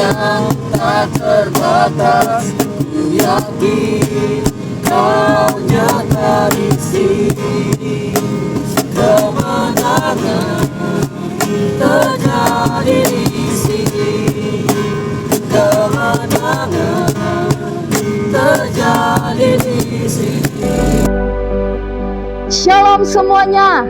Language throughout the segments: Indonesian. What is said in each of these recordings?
yang tak terbatas. Ku yakin Kau nyata di sini. Kemenangan terjadi di sini. Kemenangan terjadi di sini. Shalom semuanya,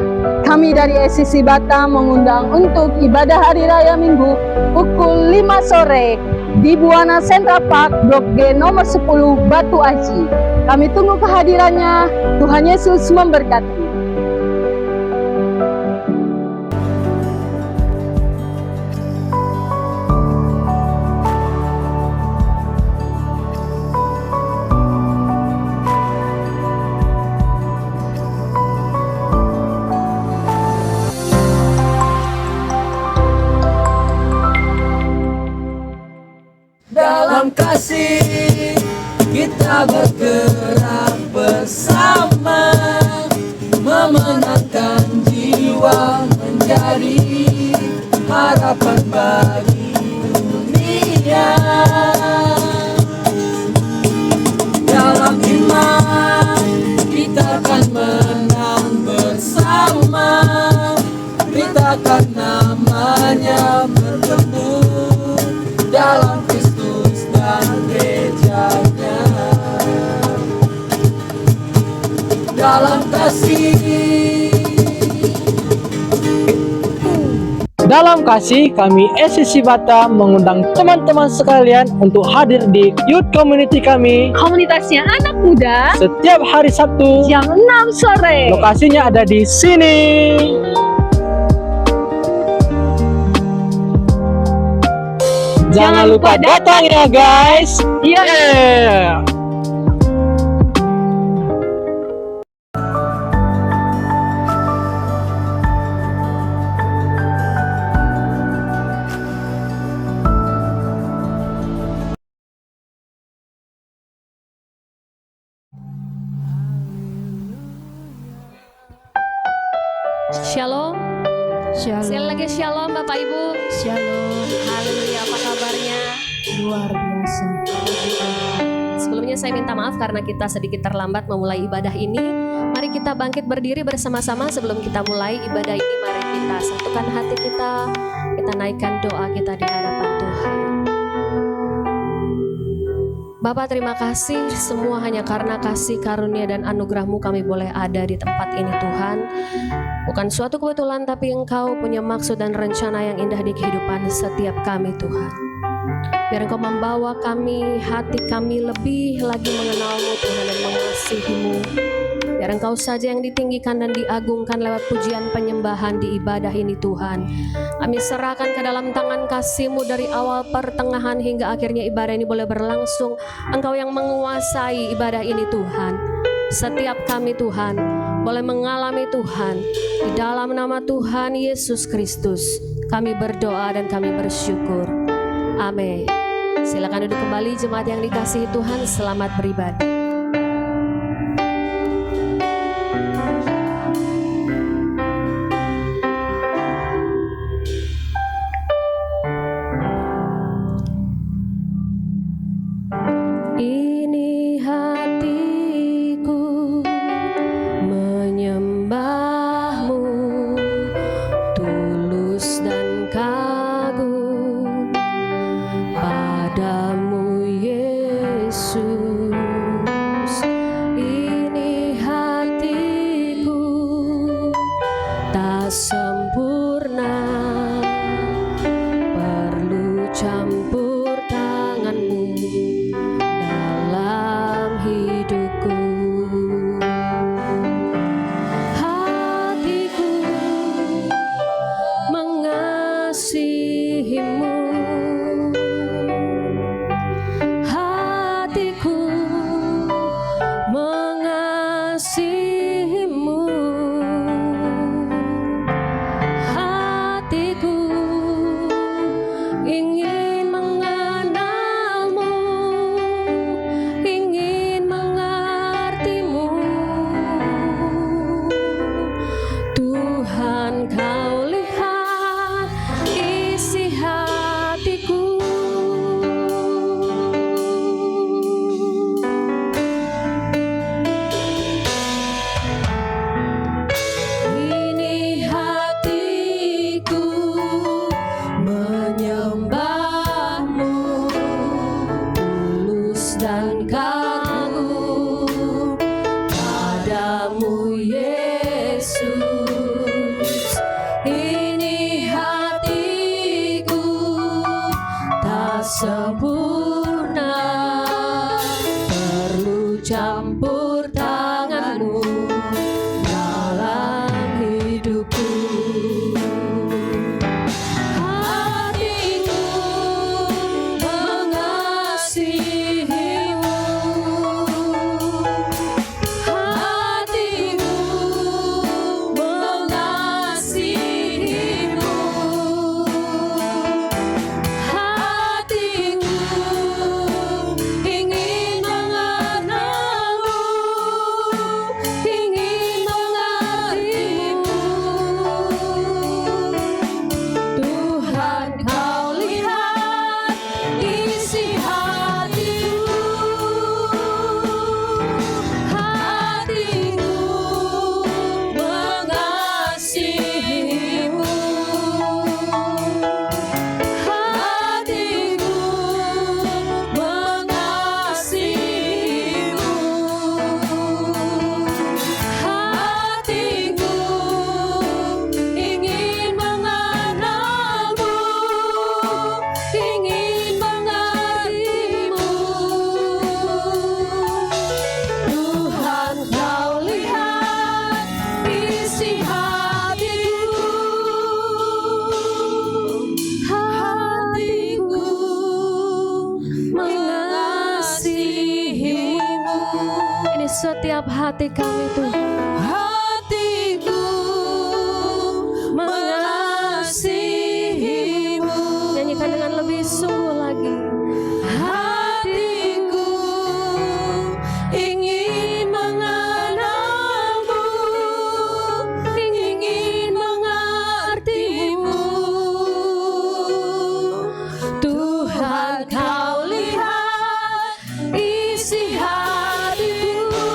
kami dari SCC Batam mengundang untuk ibadah Hari Raya Minggu pukul 5 sore di Buana Central Park, Blok G nomor 10, Batu Aji. Kami tunggu kehadirannya. Tuhan Yesus memberkati. Dalam kasih kita bergerak bersama, memenangkan jiwa menjadi harapan bagi dunia. Dalam iman kita akan menang bersama, beritakan namanya bertumbuh dalam Kristus dan gerejanya. Dalam kasih kami SCC Batam mengundang teman-teman sekalian untuk hadir di Youth Community kami, Komunitasnya anak muda, setiap hari Sabtu jam 6 sore. Lokasinya ada di sini. Jangan lupa datang ya guys. Yeah. Shalom. Sekali lagi shalom Bapak Ibu. Shalom. Haleluya, apa kabarnya? Luar biasa. Sebelumnya saya minta maaf karena kita sedikit terlambat memulai ibadah ini. Mari kita bangkit berdiri bersama-sama sebelum kita mulai ibadah ini. Mari kita satukan hati kita naikkan doa kita di hadapan Tuhan. Bapa, terima kasih, semua hanya karena kasih karunia dan anugerah-Mu kami boleh ada di tempat ini Tuhan. Bukan suatu kebetulan, tapi Engkau punya maksud dan rencana yang indah di kehidupan setiap kami Tuhan. Biar Engkau membawa kami, hati kami lebih lagi mengenal-Mu Tuhan dan mengasihi-Mu. Biar Engkau saja yang ditinggikan dan diagungkan lewat pujian penyembahan di ibadah ini Tuhan. Kami serahkan ke dalam tangan kasih-Mu dari awal pertengahan hingga akhirnya ibadah ini boleh berlangsung. Engkau yang menguasai ibadah ini Tuhan. Setiap kami Tuhan boleh mengalami Tuhan. Di dalam nama Tuhan Yesus Kristus kami berdoa dan kami bersyukur. Amin. Silakan duduk kembali jemaat yang dikasihi Tuhan. Selamat beribadah. Ini hatiku menyembah-Mu, tulus dan kagum padamu Yesus. campur tangan-Mu dalam hidupku. Hatiku mengasihi-Mu, hatiku mengasihi-Mu, hatiku ingin mengenal-Mu, ingin mengerti-Mu. Tuhan, Kau lihat isi hatiku, hatiku mengasihi-Mu, hatiku mengasihi-Mu, hatiku ingin mengenal-Mu, ingin mengerti-Mu. Tuhan, Kau lihat isi hatiku, hatiku mengasihi-Mu. Ini setiap hati kami Tuhan. Hatiku mengasihi-Mu. Nyanyikan dengan lebih sungguh lagi. Hatiku ingin mengenal-Mu, ingin mengerti-Mu. Tuhan, Kau lihat isi hatiku,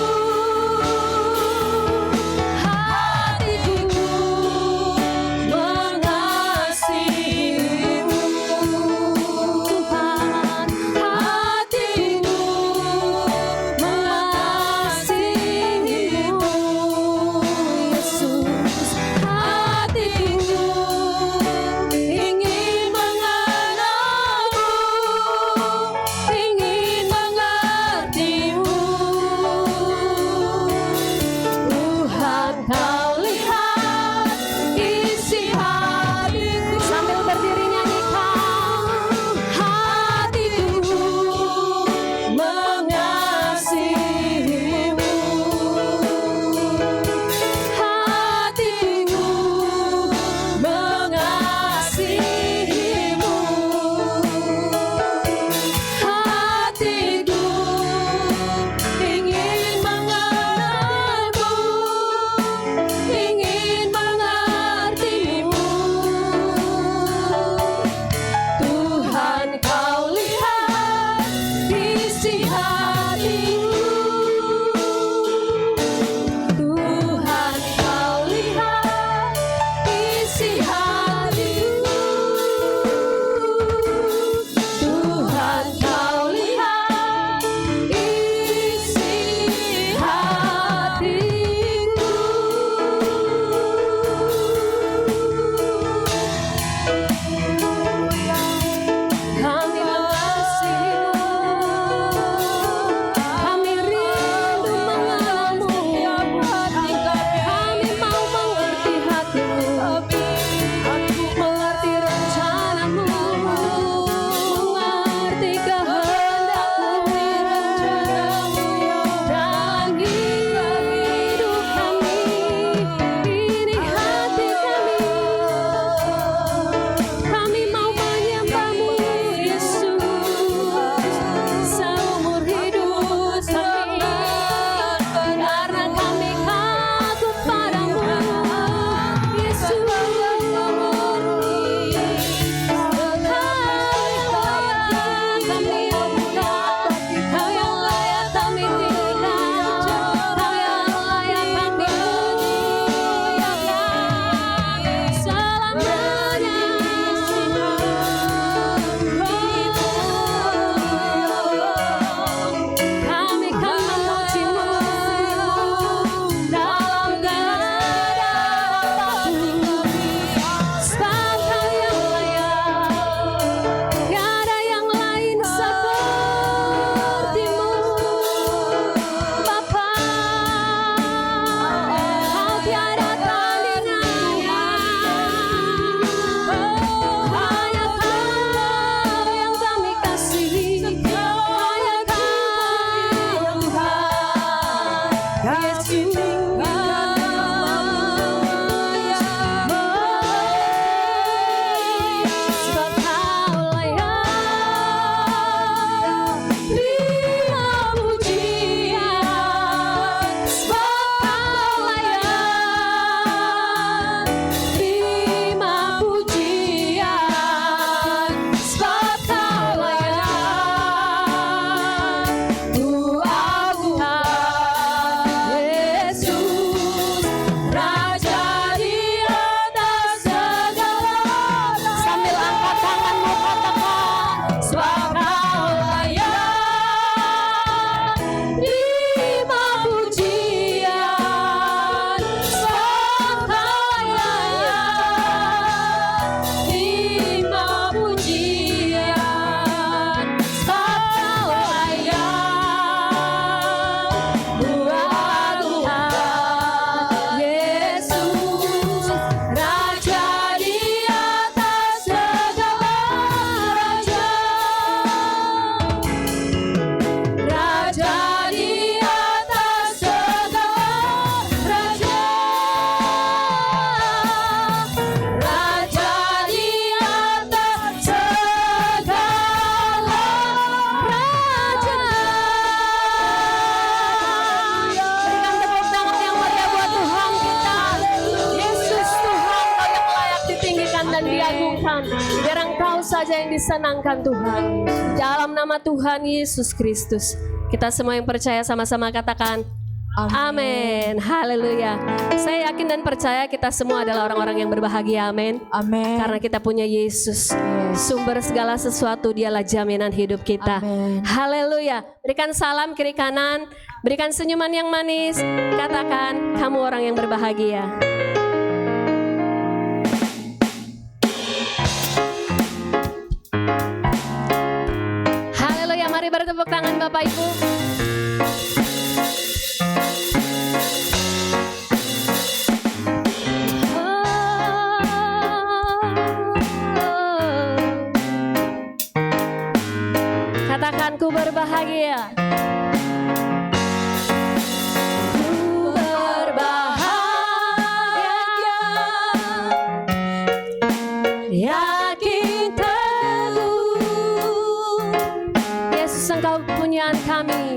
Biar Engkau saja yang disenangkan Tuhan. Dalam nama Tuhan Yesus Kristus, kita semua yang percaya sama-sama katakan amin. Haleluya. Saya yakin dan percaya kita semua adalah orang-orang yang berbahagia. Amin. Amin. Karena kita punya Yesus, sumber segala sesuatu. Dialah jaminan hidup kita. Amin. Haleluya. Berikan salam kiri kanan, berikan senyuman yang manis. Katakan kamu orang yang berbahagia. Haleluya. Mari bertepuk tangan Bapak Ibu. Katakan ku berbahagia. Ku berbahagia, yakin teguh. Yesus, Engkau punyaan kami.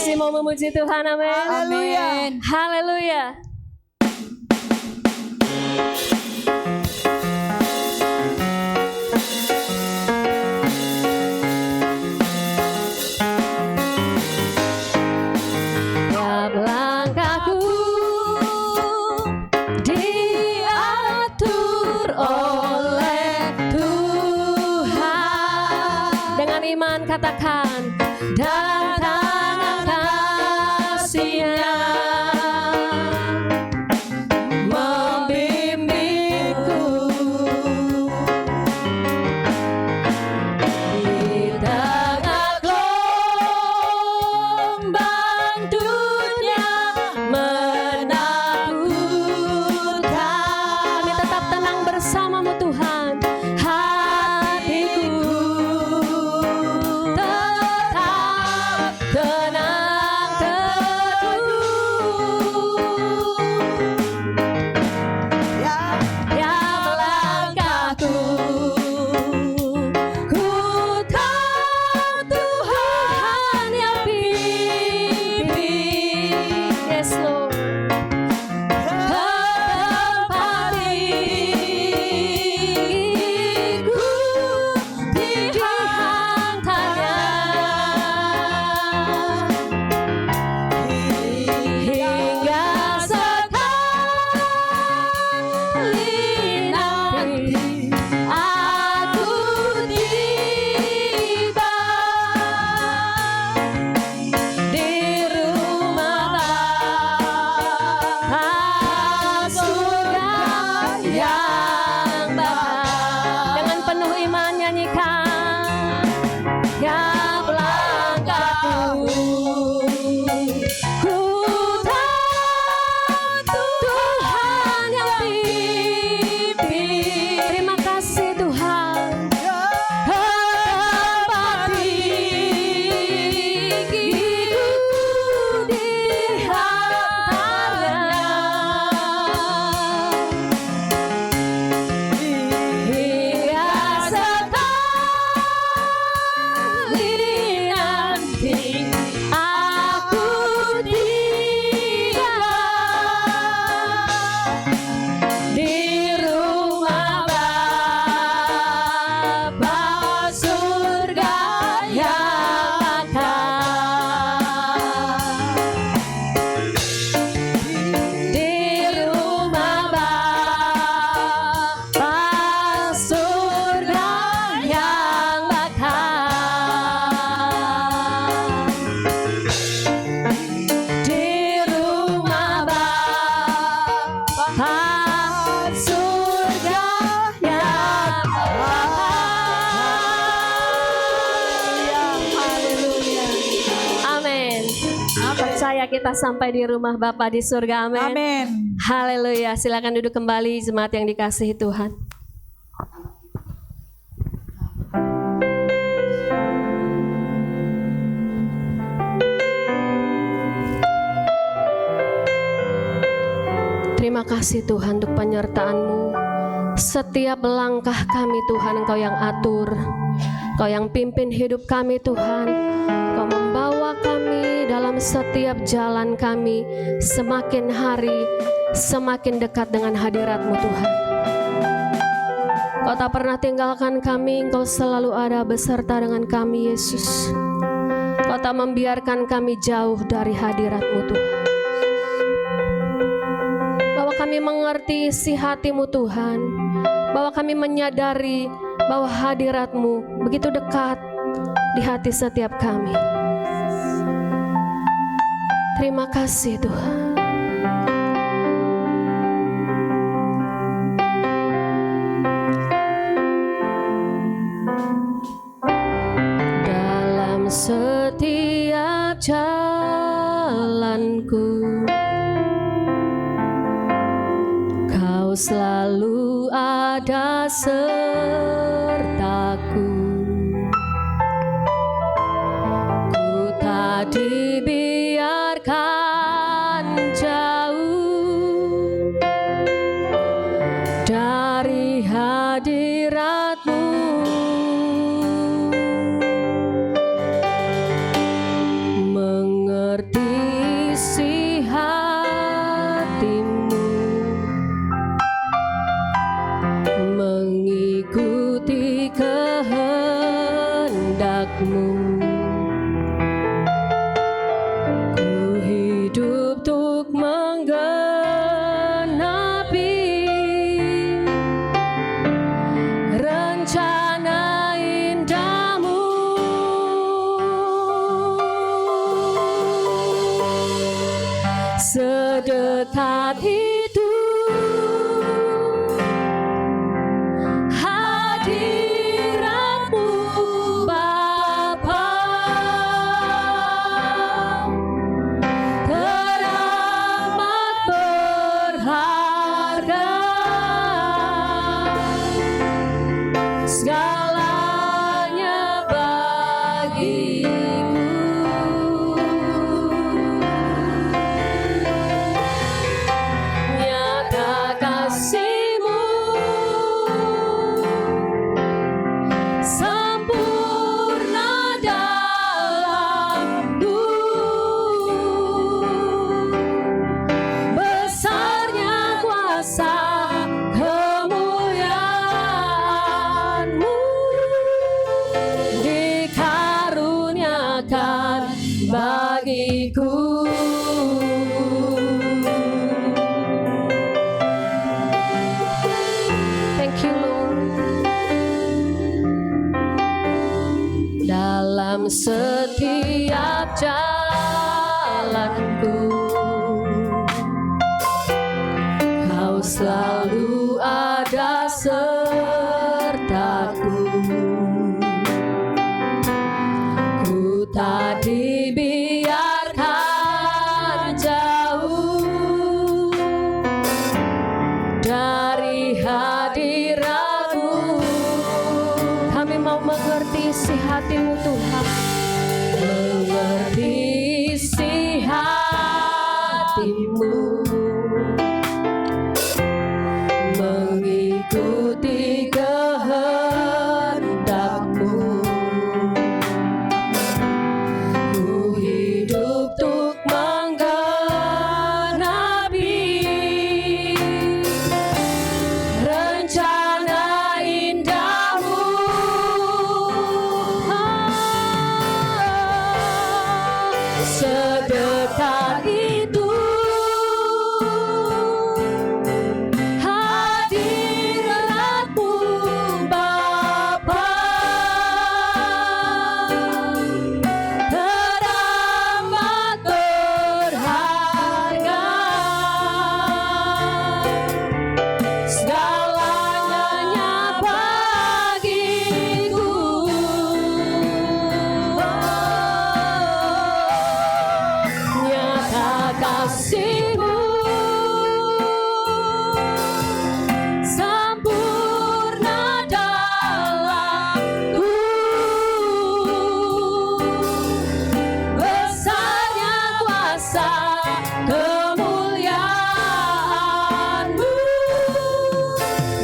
masih mau memuji Tuhan? Amin. Amin. Haleluya. Tiap langkahku diatur oleh Tuhan. Dengan iman katakan, dan tangan kasih-Nya membimbingku di tengah gelombang dunia menakutkan. Kami tetap tenang bersama-Mu Tuhan. Hatiku tetap tenang teduh. Tiap langkahku ku tahu Tuhan yang pimpin. Yes Lord. Tempat gigiku di tangannya, hingga sekali nanti aku tiba di rumah Bapa surga yang bahagia. Dengan penuh iman nyanyikan, tiap langkahku ku tahu Tuhan yang pimpin. Terima kasih Tuhan. Tempat gigiku di tangannya, hingga sekali nanti aku tiba di rumah Bapa surga yang akan, di rumah Bapa surga yang bakal, di rumah Bapa surga yang bakal. Haleluya. Amin. Percaya kita sampai di rumah Bapa di surga. Amin. Amin. Haleluya. Silakan duduk kembali jemaat yang dikasihi Tuhan. Terima kasih Tuhan untuk penyertaan-Mu. Setiap langkah kami Tuhan Engkau yang atur, Engkau yang pimpin hidup kami Tuhan. Engkau membawa kami dalam setiap jalan kami, semakin hari semakin dekat dengan hadirat-Mu Tuhan. Engkau tak pernah tinggalkan kami, Engkau selalu ada beserta dengan kami Yesus. Engkau tak membiarkan kami jauh dari hadirat-Mu Tuhan. Bahwa kami mengerti isi hati-Mu Tuhan, bahwa kami menyadari bahwa hadirat-Mu begitu dekat di hati setiap kami. Terima kasih Tuhan. Dalam setiap jalanku, Kau selalu ada sertaku. Ku tak dibiarkan jauh dari hadirat-Mu. kehendak-Mu. Ku hidup untuk menggenapi rencana indah-Mu. Sedekat itu hadirat-Mu Bapa, teramat berharga, segalanya bagiku. Nyata kasih-Mu sempurna dalamku, besarnya kuasa kemuliaan-Mu, dikaruniakan bagiku. Thank you, Lord. Dalam setiap jalanku, Kau selalu ada sertaku. Ku tak dibiarkan jauh dari hadirat-Mu. Kami mau mengerti isi hati-Mu Tuhan, mengerti isi hati-Mu, mengikuti kehendak-Mu. Ku hidup untuk menggenapi rencana indah-Mu. Sedekat itu hadirat-Mu Bapa, teramat berharga, segalanya bagiku. Nyata kasih-Mu sempurna dalamku, besarnya kuasa kemuliaan-Mu,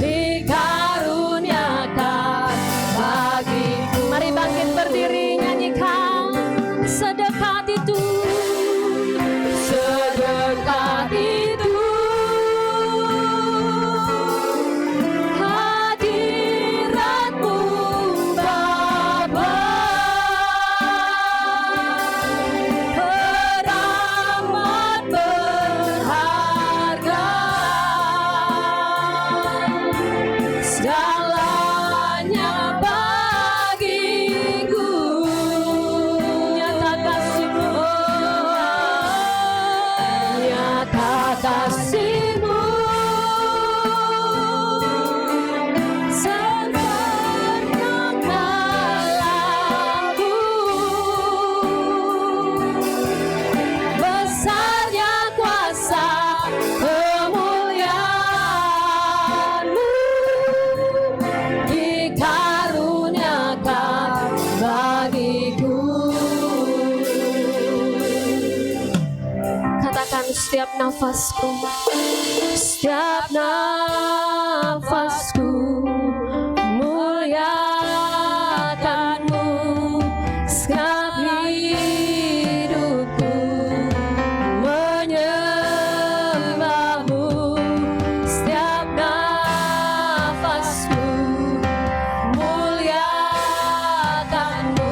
dikaruniakan bagiku. Mari bangkit berdiri, nyanyikan sedekat itu. Sedekat itu hadirat-Mu Bapa, teramat berharga, segalanya bagiku. Nyata kasih-Mu, nyata kasih-Mu sempurna dalamku, besarnya kuasa kemuliaan-Mu, dikaruniakan bagiku. Katakan setiap nafasku, setiap nafasku muliakan-Mu, setiap hidupku menyembah-Mu, setiap nafasku muliakan-Mu,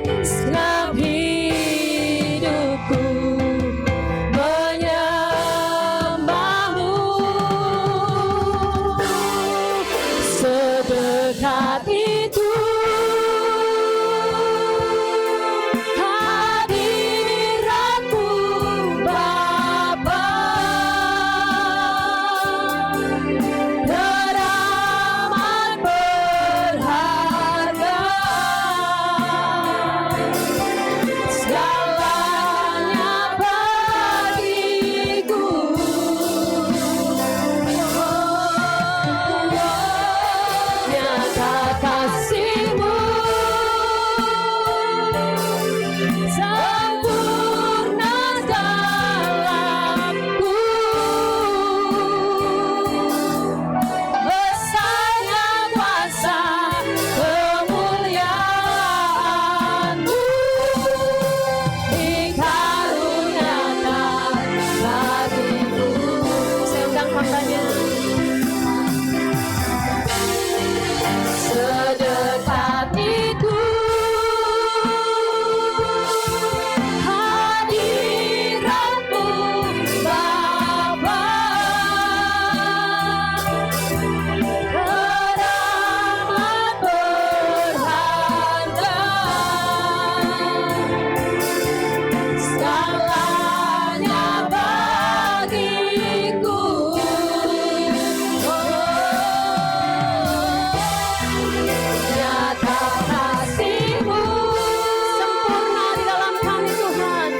Segenap hidupku menyembahmu. Sedekat itu hadiratmu Bapa, teramat berharga, segalanya bagiku. Nyata kasih-Mu sempurna dalamku, besarnya kuasa kemuliaan-Mu dikaruniakan bagiku. Saya undang hambanya. Sedekat itu hadiratmu Bapa, teramat berharga, segalanya bagiku. Nyata kasih-Mu sempurna di dalam kami Tuhan,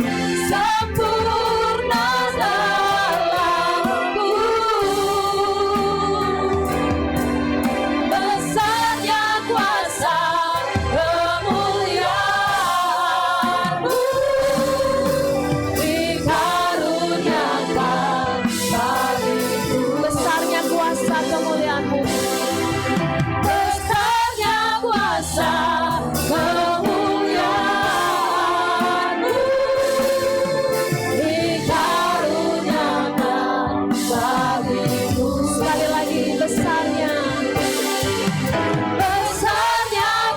sempurna dalamku, besarnya kuasa kemuliaan-Mu dikaruniakan bagiku. Besarnya kuasa kemuliaan-Mu, besarnya kuasa kemuliaan-Mu dikaruniakan bagiku. Sekali lagi, besarnya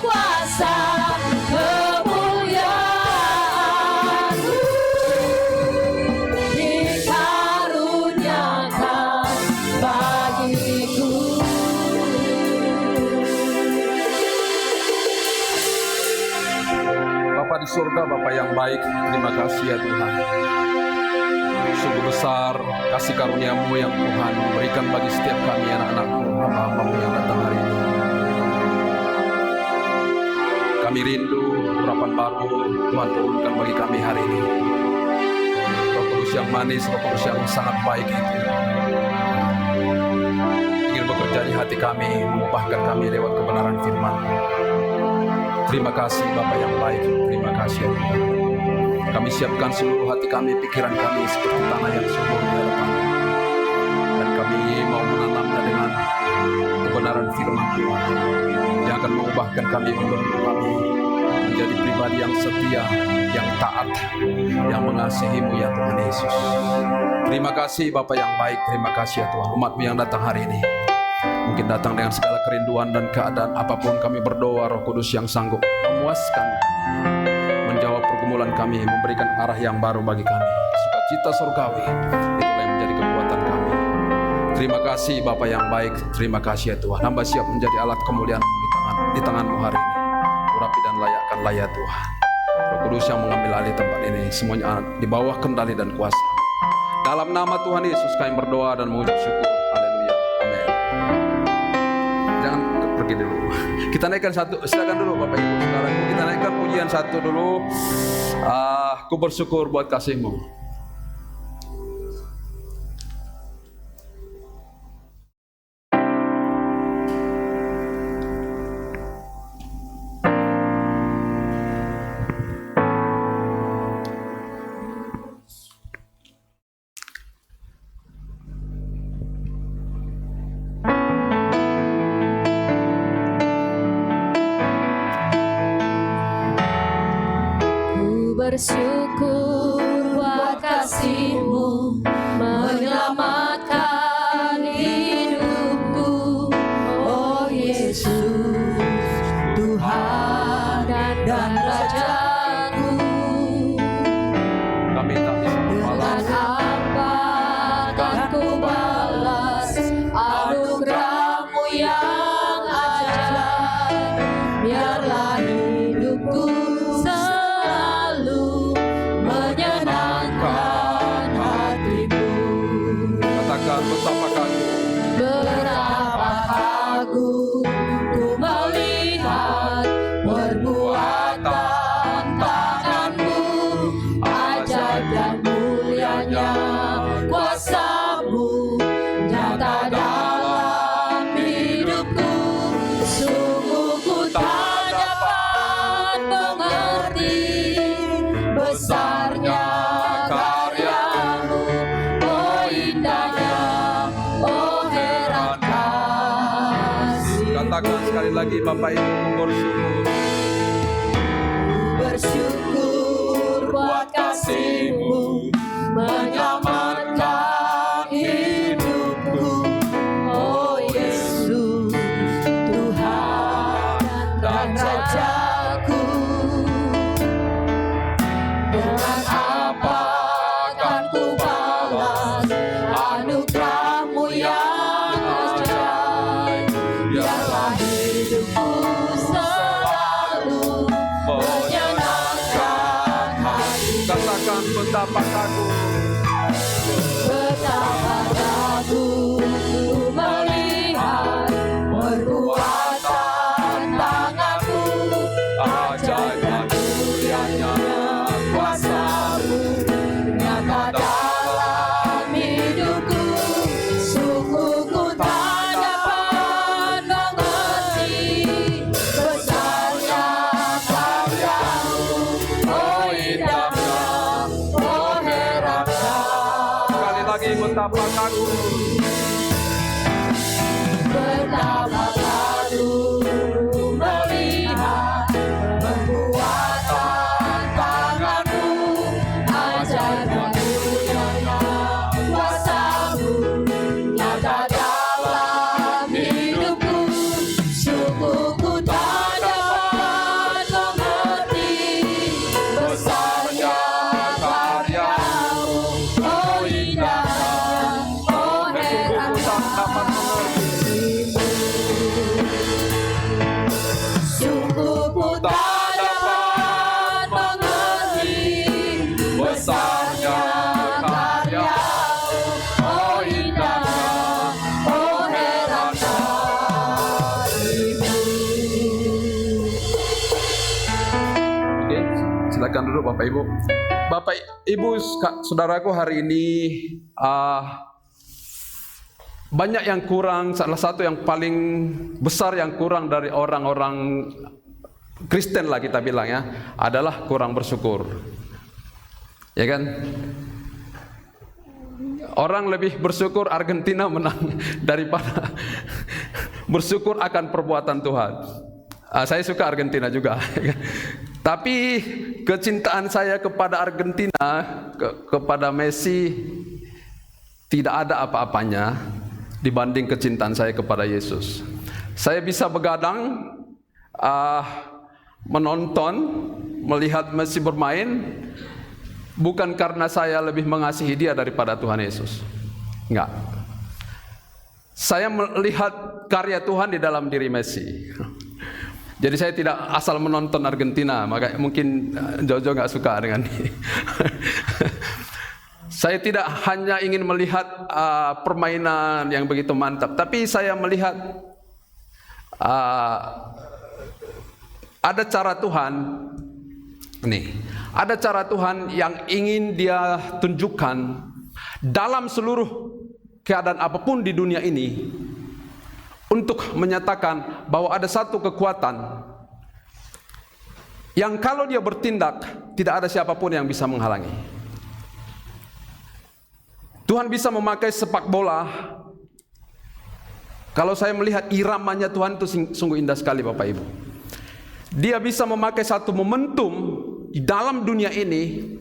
kuasa kemuliaan-Mu dikaruniakan bagiku. Bapa di surga, Bapa yang baik, terima kasih ya Tuhan. Sungguh besar kasih karunia-Mu yang Tuhan berikan bagi setiap kami anak-anak-Mu, hamba-hamba-Mu yang datang hari ini. Kami rindu urapan baru Tuhan turunkan bagi kami hari ini. Roh Kudus yang manis, Roh Kudus yang sangat baik itu ingin bekerja di hati kami, mengubahkan kami lewat kebenaran firman. Terima kasih Bapa yang baik, terima kasih ya Tuhan. Kami siapkan seluruh hati kami, pikiran kami seperti tanah yang subur di hadapan, dan kami mau menanamnya dengan kebenaran firman Tuhan yang akan mengubahkan kami, membentuk kami menjadi pribadi yang setia, yang taat, yang mengasihi-Mu ya Tuhan Yesus. Terima kasih Bapa yang baik, terima kasih ya Tuhan. Umat-Mu yang datang hari ini mungkin datang dengan segala kerinduan dan keadaan apapun, kami berdoa Roh Kudus yang sanggup memuaskan kami, menjawab pergumulan kami, memberikan arah yang baru bagi kami. Sukacita surgawi itulah yang menjadi kekuatan kami. Terima kasih Bapa yang baik, terima kasih ya Tuhan. Hamba siap menjadi alat kemuliaan di tangan-Mu hari ini. Urapi dan layakkanlah ya Tuhan. Roh Kudus yang mengambil alih tempat ini, semuanya di bawah kendali dan kuasa. Dalam nama Tuhan Yesus kami berdoa dan mengucap syukur. Haleluya. Amin. Jangan pergi dulu. Kita naikkan satu, silakan dulu Bapak Ibu saudaraku. Kita naikkan pujian satu dulu. Ku bersyukur buat kasih-Mu. Bersyukur buat kasih-Mu menyelamatkan hidupku, oh Yesus, Tuhan dan Raja. Bapak Ibu bersyukur. Bersyukur buat kasih-Mu menyelamatkan hidupku, oh Yesus, Tuhan dan Rajaku. Dengan apa akan ku balas anugerah-Mu yang ajaib? Biarlah hidupku selalu menyenangkan hati. Katakan betapa kagum. Betapa kagum ku melihat perbuatan tangan-Mu, ajaib dan mulianya kuasa-Mu nyata dalam hidupku. Sukuku tak dapat mengerti besarnya karya-Mu, oh indahnya, oh herannya. Sekali lagi betapa kagum. Betapa kagum melihat perbuatan tangan-Mu, ajaib dan mulianya kuasa-Mu nyata dalam hidupku. Sukuku tak dapat mengerti besarnya karya-Mu, oh indahnya, oh herannya. Sukuku tak dapat mengerti besarnya karya-Mu, oh indahnya, oh herannya Ibu. Oke, silakan duduk Bapak Ibu. Bapak Ibu, saudaraku, hari ini banyak yang kurang. Salah satu yang paling besar yang kurang dari orang-orang Kristen lah kita bilang ya, adalah kurang bersyukur. Ya kan? Orang lebih bersyukur Argentina menang daripada bersyukur akan perbuatan Tuhan. Saya suka Argentina juga. Tapi kecintaan saya kepada Argentina, kepada Messi, tidak ada apa-apanya dibanding kecintaan saya kepada Yesus. Saya bisa begadang menonton, melihat Messi bermain, bukan karena saya lebih mengasihi dia daripada Tuhan Yesus. Enggak. Saya melihat karya Tuhan di dalam diri Messi. Jadi saya tidak asal menonton Argentina, maka mungkin Jojo nggak suka dengan ini. Saya tidak hanya ingin melihat permainan yang begitu mantap, tapi saya melihat ada cara Tuhan. Nih, ada cara Tuhan yang ingin Dia tunjukkan dalam seluruh keadaan apapun di dunia ini, untuk menyatakan bahwa ada satu kekuatan yang kalau dia bertindak, tidak ada siapapun yang bisa menghalangi. Tuhan bisa memakai sepak bola. Kalau saya melihat iramanya Tuhan itu sungguh indah sekali Bapak Ibu. Dia bisa memakai satu momentum di dalam dunia ini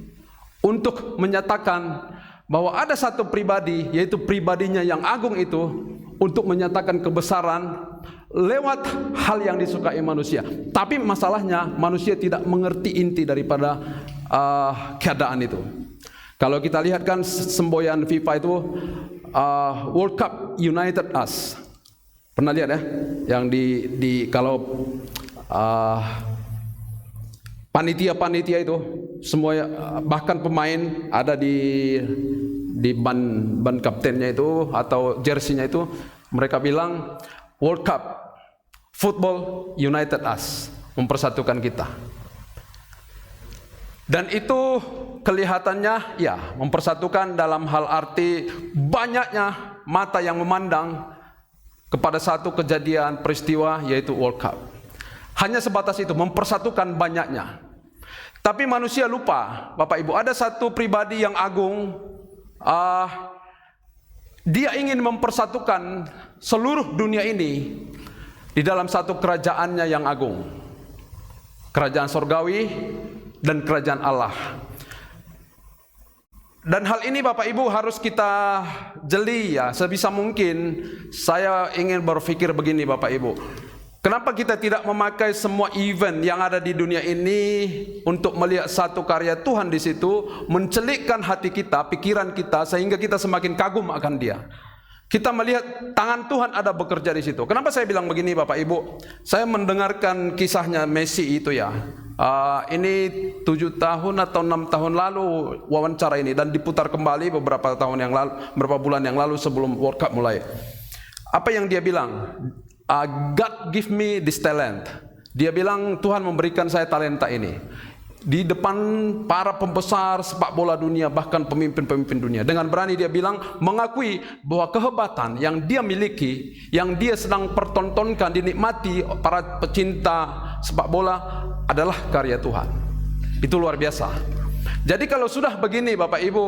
untuk menyatakan bahwa ada satu pribadi, yaitu pribadinya yang agung itu, untuk menyatakan kebesaran lewat hal yang disukai manusia. Tapi masalahnya manusia tidak mengerti inti daripada keadaan itu. Kalau kita lihat kan semboyan FIFA itu World Cup United Us. Pernah lihat ya? Yang di kalau panitia-panitia itu semua, bahkan pemain ada di ban kaptennya itu atau jersinya itu, mereka bilang World Cup Football United Us, mempersatukan kita. Dan itu kelihatannya ya mempersatukan dalam hal arti banyaknya mata yang memandang kepada satu kejadian peristiwa, yaitu World Cup. Hanya sebatas itu, mempersatukan banyaknya. Tapi manusia lupa, Bapak Ibu, ada satu pribadi yang agung. Dia ingin mempersatukan seluruh dunia ini di dalam satu kerajaannya yang agung. Kerajaan sorgawi dan kerajaan Allah. Dan hal ini Bapak Ibu harus kita jeli ya. Sebisa mungkin saya ingin berpikir begini Bapak Ibu. Kenapa kita tidak memakai semua event yang ada di dunia ini untuk melihat satu karya Tuhan di situ, mencelikkan hati kita, pikiran kita, sehingga kita semakin kagum akan Dia. Kita melihat tangan Tuhan ada bekerja di situ. Kenapa saya bilang begini Bapak Ibu? Saya mendengarkan kisahnya Messi itu ya. Ini 7 tahun atau 6 tahun lalu wawancara ini, dan diputar kembali beberapa bulan yang lalu sebelum World Cup mulai. Apa yang dia bilang? God give me this talent. Dia bilang Tuhan memberikan saya talenta ini. Di depan para pembesar sepak bola dunia, bahkan pemimpin-pemimpin dunia, dengan berani dia bilang, mengakui bahwa kehebatan yang dia miliki, yang dia sedang pertontonkan, dinikmati para pecinta sepak bola, adalah karya Tuhan. Itu luar biasa. Jadi kalau sudah begini Bapak Ibu,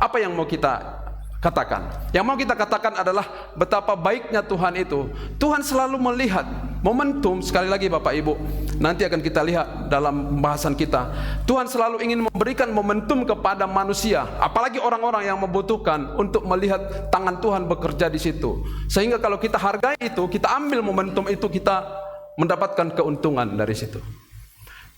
apa yang mau kita katakan? Yang mau kita katakan adalah betapa baiknya Tuhan itu. Tuhan selalu melihat momentum. Sekali lagi Bapak Ibu, nanti akan kita lihat dalam pembahasan kita. Tuhan selalu ingin memberikan momentum kepada manusia, apalagi orang-orang yang membutuhkan, untuk melihat tangan Tuhan bekerja di situ. Sehingga kalau kita hargai itu, kita ambil momentum itu, kita mendapatkan keuntungan dari situ.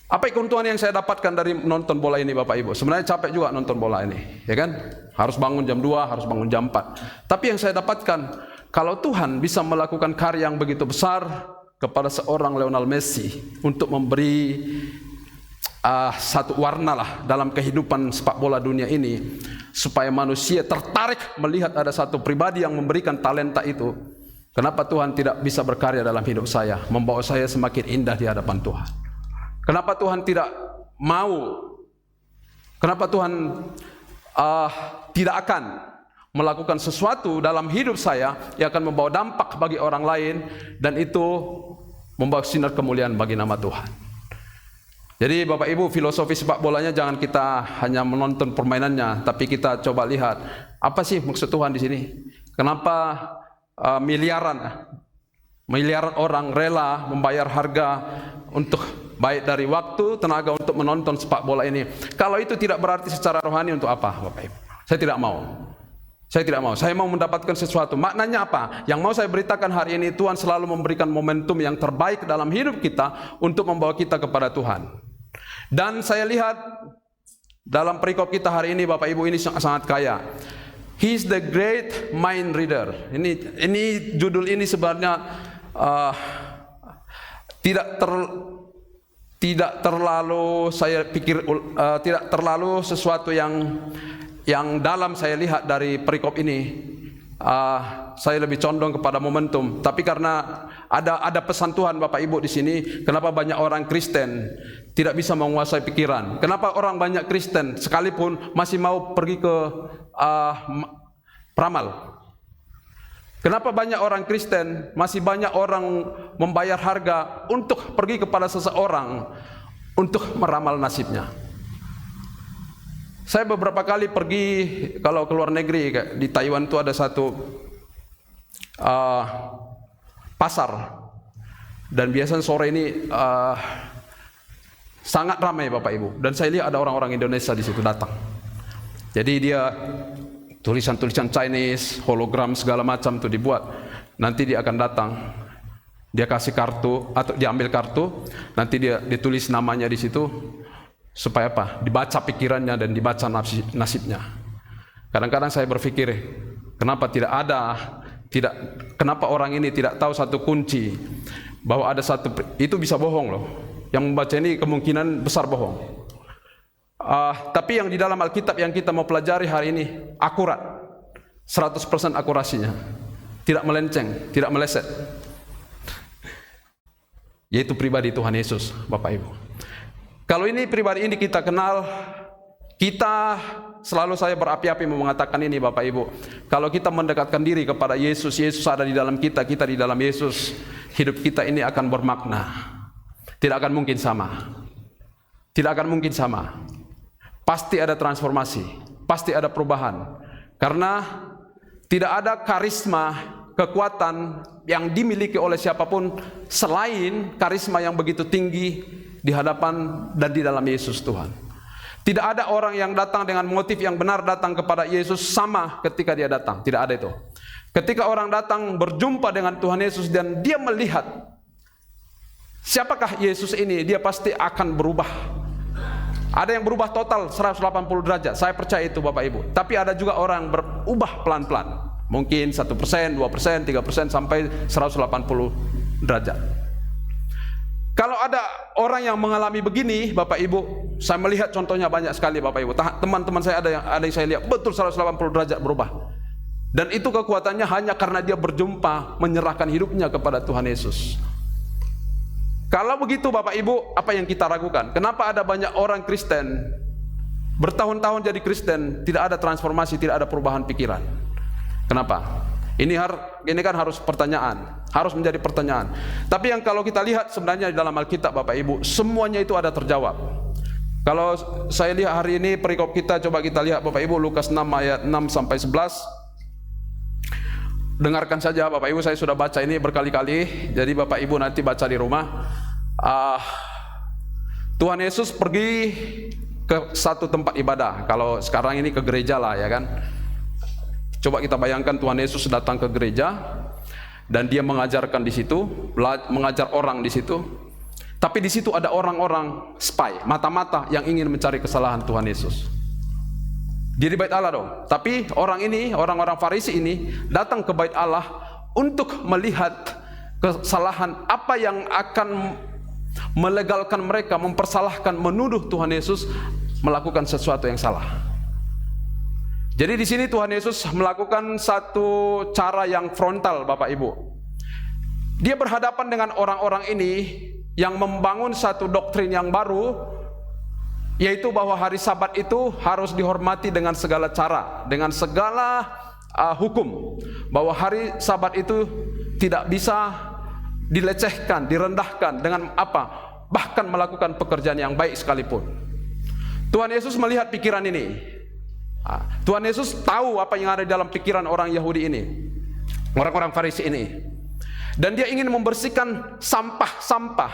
Apa keuntungan yang saya dapatkan dari nonton bola ini Bapak Ibu? Sebenarnya capek juga nonton bola ini, ya kan? Harus bangun jam 2, harus bangun jam 4. Tapi yang saya dapatkan, kalau Tuhan bisa melakukan karya yang begitu besar kepada seorang Lionel Messi, untuk memberi satu warna lah dalam kehidupan sepak bola dunia ini, supaya manusia tertarik melihat ada satu pribadi yang memberikan talenta itu. Kenapa Tuhan tidak bisa berkarya dalam hidup saya, membawa saya semakin indah di hadapan Tuhan? Kenapa Tuhan tidak mau? Kenapa Tuhan tidak akan melakukan sesuatu dalam hidup saya yang akan membawa dampak bagi orang lain, dan itu membawa sinar kemuliaan bagi nama Tuhan? Jadi Bapak Ibu, filosofi sepak bolanya jangan kita hanya menonton permainannya, tapi kita coba lihat apa sih maksud Tuhan di sini. Kenapa miliaran orang rela membayar harga untuk baik dari waktu, tenaga untuk menonton sepak bola ini? Kalau itu tidak berarti secara rohani, untuk apa Bapak Ibu? Saya tidak mau. Saya tidak mau. Saya mau mendapatkan sesuatu. Maknanya apa? Yang mau saya beritakan hari ini, Tuhan selalu memberikan momentum yang terbaik dalam hidup kita untuk membawa kita kepada Tuhan. Dan saya lihat dalam perikop kita hari ini Bapak Ibu, ini sangat kaya. He is the great mind reader. Ini judul ini sebenarnya tidak terlalu saya pikir tidak terlalu sesuatu yang dalam saya lihat dari perikop ini. Saya lebih condong kepada momentum. Tapi karena ada pesan Tuhan Bapak Ibu di sini, kenapa banyak orang Kristen tidak bisa menguasai pikiran? Kenapa orang banyak Kristen sekalipun masih mau pergi ke peramal? Kenapa banyak orang Kristen, masih banyak orang membayar harga untuk pergi kepada seseorang untuk meramal nasibnya? Saya beberapa kali pergi kalau ke luar negeri, di Taiwan itu ada satu pasar, dan biasanya sore ini sangat ramai Bapak Ibu, dan saya lihat ada orang-orang Indonesia di situ datang. Jadi dia tulisan-tulisan Chinese, hologram segala macam tuh dibuat. Nanti dia akan datang, dia kasih kartu atau diambil kartu, nanti dia ditulis namanya di situ. Supaya apa? Dibaca pikirannya dan dibaca nasibnya. Kadang-kadang saya berpikir, kenapa orang ini tidak tahu satu kunci, bahwa ada satu, itu bisa bohong loh. Yang membaca ini kemungkinan besar bohong. Tapi yang di dalam Alkitab yang kita mau pelajari hari ini akurat, 100% akurasinya, tidak melenceng, tidak meleset, yaitu pribadi Tuhan Yesus Bapak Ibu. Kalau ini pribadi ini kita kenal, kita selalu, saya berapi-api mengatakan ini Bapak Ibu, kalau kita mendekatkan diri kepada Yesus, Yesus ada di dalam kita, kita di dalam Yesus, hidup kita ini akan bermakna. Tidak akan mungkin sama. Tidak akan mungkin sama. Pasti ada transformasi, pasti ada perubahan. Karena tidak ada karisma kekuatan yang dimiliki oleh siapapun selain karisma yang begitu tinggi di hadapan dan di dalam Yesus Tuhan. Tidak ada orang yang datang dengan motif yang benar datang kepada Yesus sama ketika dia datang. Tidak ada itu. Ketika orang datang berjumpa dengan Tuhan Yesus dan dia melihat siapakah Yesus ini, dia pasti akan berubah. Ada yang berubah total 180 derajat. Saya percaya itu Bapak Ibu. Tapi ada juga orang berubah pelan-pelan. Mungkin 1%, 2%, 3% sampai 180 derajat. Kalau ada orang yang mengalami begini, Bapak Ibu, saya melihat contohnya banyak sekali Bapak Ibu. Teman-teman saya ada yang saya lihat betul 180 derajat berubah. Dan itu kekuatannya hanya karena dia berjumpa, menyerahkan hidupnya kepada Tuhan Yesus. Kalau begitu Bapak Ibu, apa yang kita ragukan? Kenapa ada banyak orang Kristen bertahun-tahun jadi Kristen, tidak ada transformasi, tidak ada perubahan pikiran? Kenapa? Ini kan harus pertanyaan, harus menjadi pertanyaan. Tapi yang kalau kita lihat sebenarnya di dalam Alkitab Bapak Ibu, semuanya itu ada terjawab. Kalau saya lihat hari ini perikop kita, coba kita lihat Bapak Ibu, Lukas 6 ayat 6 sampai 11. Dengarkan saja Bapak Ibu, saya sudah baca ini berkali-kali, jadi Bapak Ibu nanti baca di rumah. Tuhan Yesus pergi ke satu tempat ibadah. Kalau sekarang ini ke gereja lah ya kan. Coba kita bayangkan Tuhan Yesus datang ke gereja dan dia mengajarkan di situ, mengajar orang di situ. Tapi di situ ada orang-orang spy, mata-mata yang ingin mencari kesalahan Tuhan Yesus. Dia di bait Allah dong. Tapi orang-orang Farisi ini datang ke bait Allah untuk melihat kesalahan apa yang akan melegalkan mereka, mempersalahkan, menuduh Tuhan Yesus melakukan sesuatu yang salah. Jadi di sini Tuhan Yesus melakukan satu cara yang frontal Bapak Ibu. Dia berhadapan dengan orang-orang ini yang membangun satu doktrin yang baru, yaitu bahwa hari Sabat itu harus dihormati dengan segala cara, dengan segala hukum. Bahwa hari Sabat itu tidak bisa dilecehkan, direndahkan dengan apa? Bahkan melakukan pekerjaan yang baik sekalipun. Tuhan Yesus melihat pikiran ini. Tuhan Yesus tahu apa yang ada di dalam pikiran orang Yahudi ini, orang-orang Farisi ini. Dan dia ingin membersihkan sampah-sampah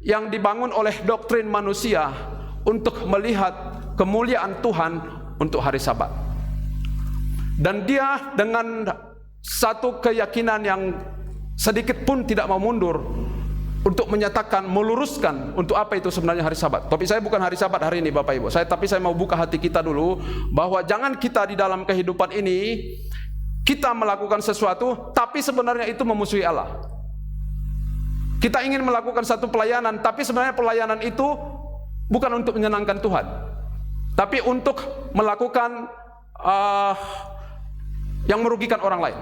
yang dibangun oleh doktrin manusia untuk melihat kemuliaan Tuhan untuk hari Sabat. Dan dia dengan satu keyakinan yang sedikit pun tidak mau mundur untuk menyatakan, meluruskan untuk apa itu sebenarnya hari Sabat. Tapi saya bukan hari Sabat hari ini Bapak Ibu. Tapi saya mau buka hati kita dulu bahwa jangan kita di dalam kehidupan ini kita melakukan sesuatu tapi sebenarnya itu memusuhi Allah. Kita ingin melakukan satu pelayanan tapi sebenarnya pelayanan itu bukan untuk menyenangkan Tuhan, tapi untuk melakukan yang merugikan orang lain.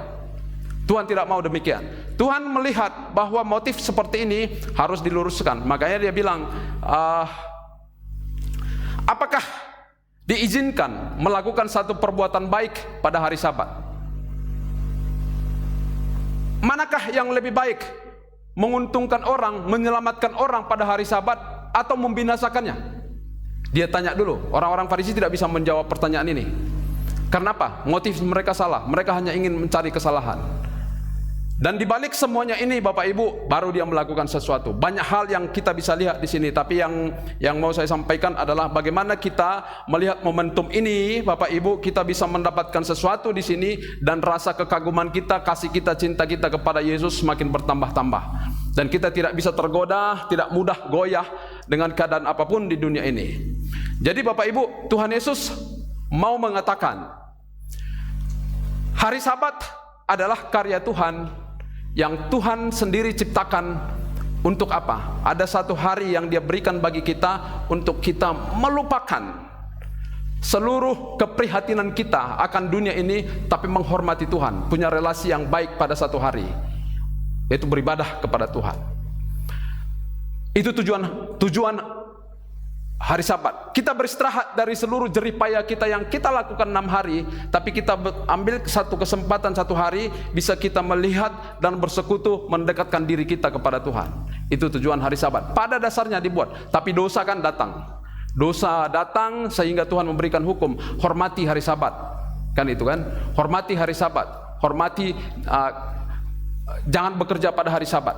Tuhan tidak mau demikian. Tuhan melihat bahwa motif seperti ini harus diluruskan. Makanya dia bilang, apakah diizinkan melakukan satu perbuatan baik pada hari Sabat? Manakah yang lebih baik? Menguntungkan orang, menyelamatkan orang pada hari Sabat atau membinasakannya? Dia tanya dulu. Orang-orang Farisi tidak bisa menjawab pertanyaan ini. Karena apa? Motif mereka salah. Mereka hanya ingin mencari kesalahan. Dan dibalik semuanya ini Bapak Ibu, baru dia melakukan sesuatu. Banyak hal yang kita bisa lihat di sini, tapi yang mau saya sampaikan adalah bagaimana kita melihat momentum ini, Bapak Ibu, kita bisa mendapatkan sesuatu di sini dan rasa kekaguman kita, kasih kita, cinta kita kepada Yesus semakin bertambah-tambah. Dan kita tidak bisa tergoda, tidak mudah goyah dengan keadaan apapun di dunia ini. Jadi Bapak Ibu, Tuhan Yesus mau mengatakan, hari Sabat adalah karya Tuhan yang Tuhan sendiri ciptakan untuk apa? Ada satu hari yang dia berikan bagi kita untuk kita melupakan seluruh keprihatinan kita akan dunia ini, tapi menghormati Tuhan, punya relasi yang baik pada satu hari, yaitu beribadah kepada Tuhan. Itu tujuan hari Sabat. Kita beristirahat dari seluruh jerih payah kita yang kita lakukan 6 hari, tapi kita ambil satu kesempatan satu hari, bisa kita melihat dan bersekutu, mendekatkan diri kita kepada Tuhan. Itu tujuan hari Sabat. Pada dasarnya dibuat, tapi dosa kan datang. Dosa datang sehingga Tuhan memberikan hukum, hormati hari Sabat. Kan itu kan? Hormati hari Sabat. hormati, jangan bekerja pada hari Sabat.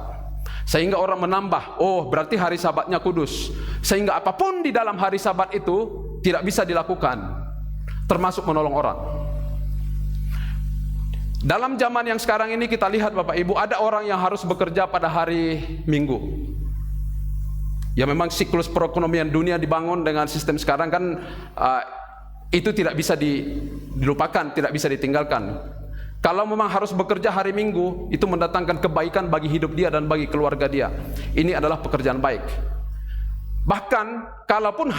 Sehingga orang menambah, oh berarti hari Sabatnya kudus. Sehingga apapun di dalam hari Sabat itu tidak bisa dilakukan, termasuk menolong orang. Dalam zaman yang sekarang ini kita lihat Bapak Ibu, ada orang yang harus bekerja pada hari Minggu. Ya memang siklus perekonomian dunia dibangun dengan sistem sekarang kan, itu tidak bisa dilupakan, tidak bisa ditinggalkan. Kalau memang harus bekerja hari Minggu, itu mendatangkan kebaikan bagi hidup dia dan bagi keluarga dia. Ini adalah pekerjaan baik. Bahkan kalaupun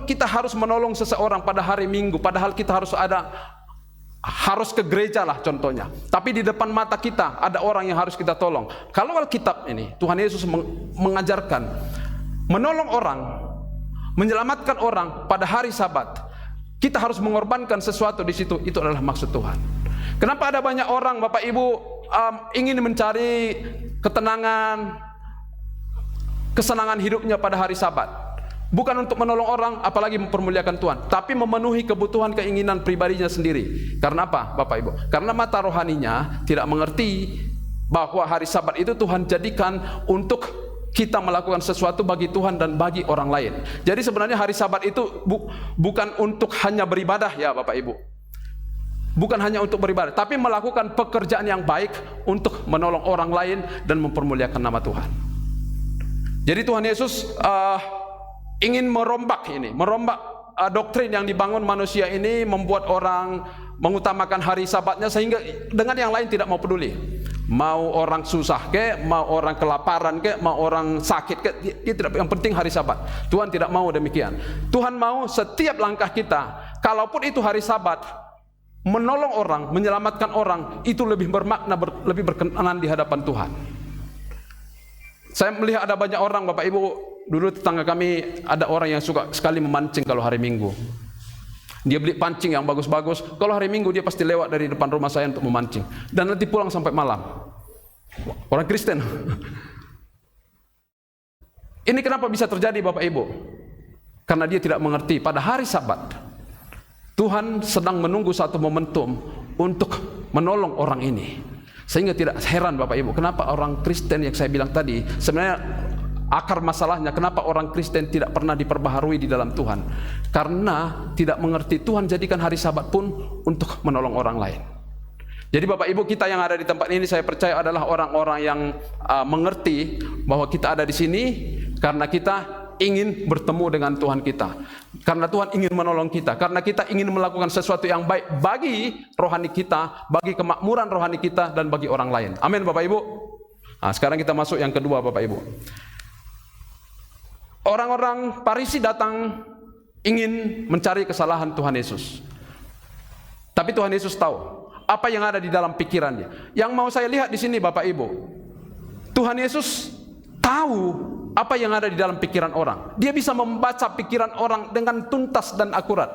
kita harus menolong seseorang pada hari Minggu, padahal kita harus ke gereja lah contohnya, tapi di depan mata kita ada orang yang harus kita tolong. Kalau Alkitab ini, Tuhan Yesus mengajarkan menolong orang, menyelamatkan orang pada hari Sabat, kita harus mengorbankan sesuatu di situ. Itu adalah maksud Tuhan. Kenapa ada banyak orang Bapak Ibu ingin mencari ketenangan, kesenangan hidupnya pada hari Sabat? Bukan untuk menolong orang, apalagi mempermuliakan Tuhan, tapi memenuhi kebutuhan keinginan pribadinya sendiri. Karena apa Bapak Ibu? Karena mata rohaninya tidak mengerti bahwa hari Sabat itu Tuhan jadikan untuk kita melakukan sesuatu bagi Tuhan dan bagi orang lain. Jadi sebenarnya hari Sabat itu bukan untuk hanya beribadah ya Bapak Ibu. Bukan hanya untuk beribadah, tapi melakukan pekerjaan yang baik untuk menolong orang lain dan mempermuliakan nama Tuhan. Jadi Tuhan Yesus ingin merombak doktrin yang dibangun manusia ini, membuat orang mengutamakan hari Sabatnya sehingga dengan yang lain tidak mau peduli. Mau orang susah ke, mau orang kelaparan ke, mau orang sakit ke, dia tidak, yang penting hari Sabat. Tuhan tidak mau demikian. Tuhan mau setiap langkah kita, kalaupun itu hari Sabat, menolong orang, menyelamatkan orang, itu lebih bermakna, lebih berkenan di hadapan Tuhan. Saya melihat ada banyak orang Bapak Ibu, dulu tetangga kami ada orang yang suka sekali memancing kalau hari Minggu. Dia beli pancing yang bagus-bagus, kalau hari Minggu dia pasti lewat dari depan rumah saya untuk memancing, dan nanti pulang sampai malam. Orang Kristen. Ini kenapa bisa terjadi Bapak Ibu? Karena dia tidak mengerti pada hari Sabat Tuhan sedang menunggu satu momentum untuk menolong orang ini. Sehingga tidak heran Bapak Ibu, kenapa orang Kristen yang saya bilang tadi, sebenarnya akar masalahnya kenapa orang Kristen tidak pernah diperbaharui di dalam Tuhan, karena tidak mengerti Tuhan jadikan hari Sabat pun untuk menolong orang lain. Jadi Bapak Ibu, kita yang ada di tempat ini saya percaya adalah orang-orang yang mengerti bahwa kita ada di sini karena kita ingin bertemu dengan Tuhan kita, karena Tuhan ingin menolong kita, karena kita ingin melakukan sesuatu yang baik bagi rohani kita, bagi kemakmuran rohani kita dan bagi orang lain. Amin Bapak Ibu. Nah, sekarang kita masuk yang kedua Bapak Ibu. Orang-orang Farisi datang ingin mencari kesalahan Tuhan Yesus. Tapi Tuhan Yesus tahu apa yang ada di dalam pikirannya. Yang mau saya lihat di sini Bapak Ibu, Tuhan Yesus tahu apa yang ada di dalam pikiran orang. Dia bisa membaca pikiran orang dengan tuntas dan akurat.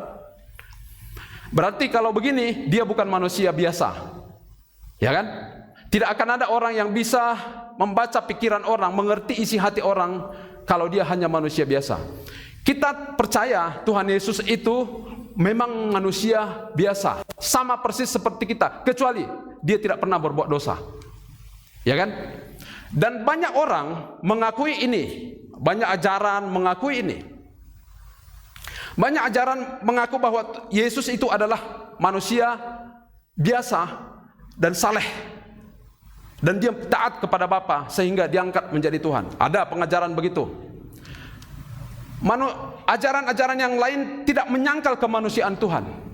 Berarti kalau begini, dia bukan manusia biasa. Ya kan? Tidak akan ada orang yang bisa membaca pikiran orang, mengerti isi hati orang kalau dia hanya manusia biasa. Kita percaya Tuhan Yesus itu memang manusia biasa, sama persis seperti kita, kecuali dia tidak pernah berbuat dosa. Ya kan? Dan banyak orang mengakui ini, banyak ajaran mengakui ini. Banyak ajaran mengaku bahwa Yesus itu adalah manusia biasa dan saleh, dan dia taat kepada Bapa sehingga diangkat menjadi Tuhan. Ada pengajaran begitu. Ajaran-ajaran yang lain tidak menyangkal kemanusiaan Tuhan.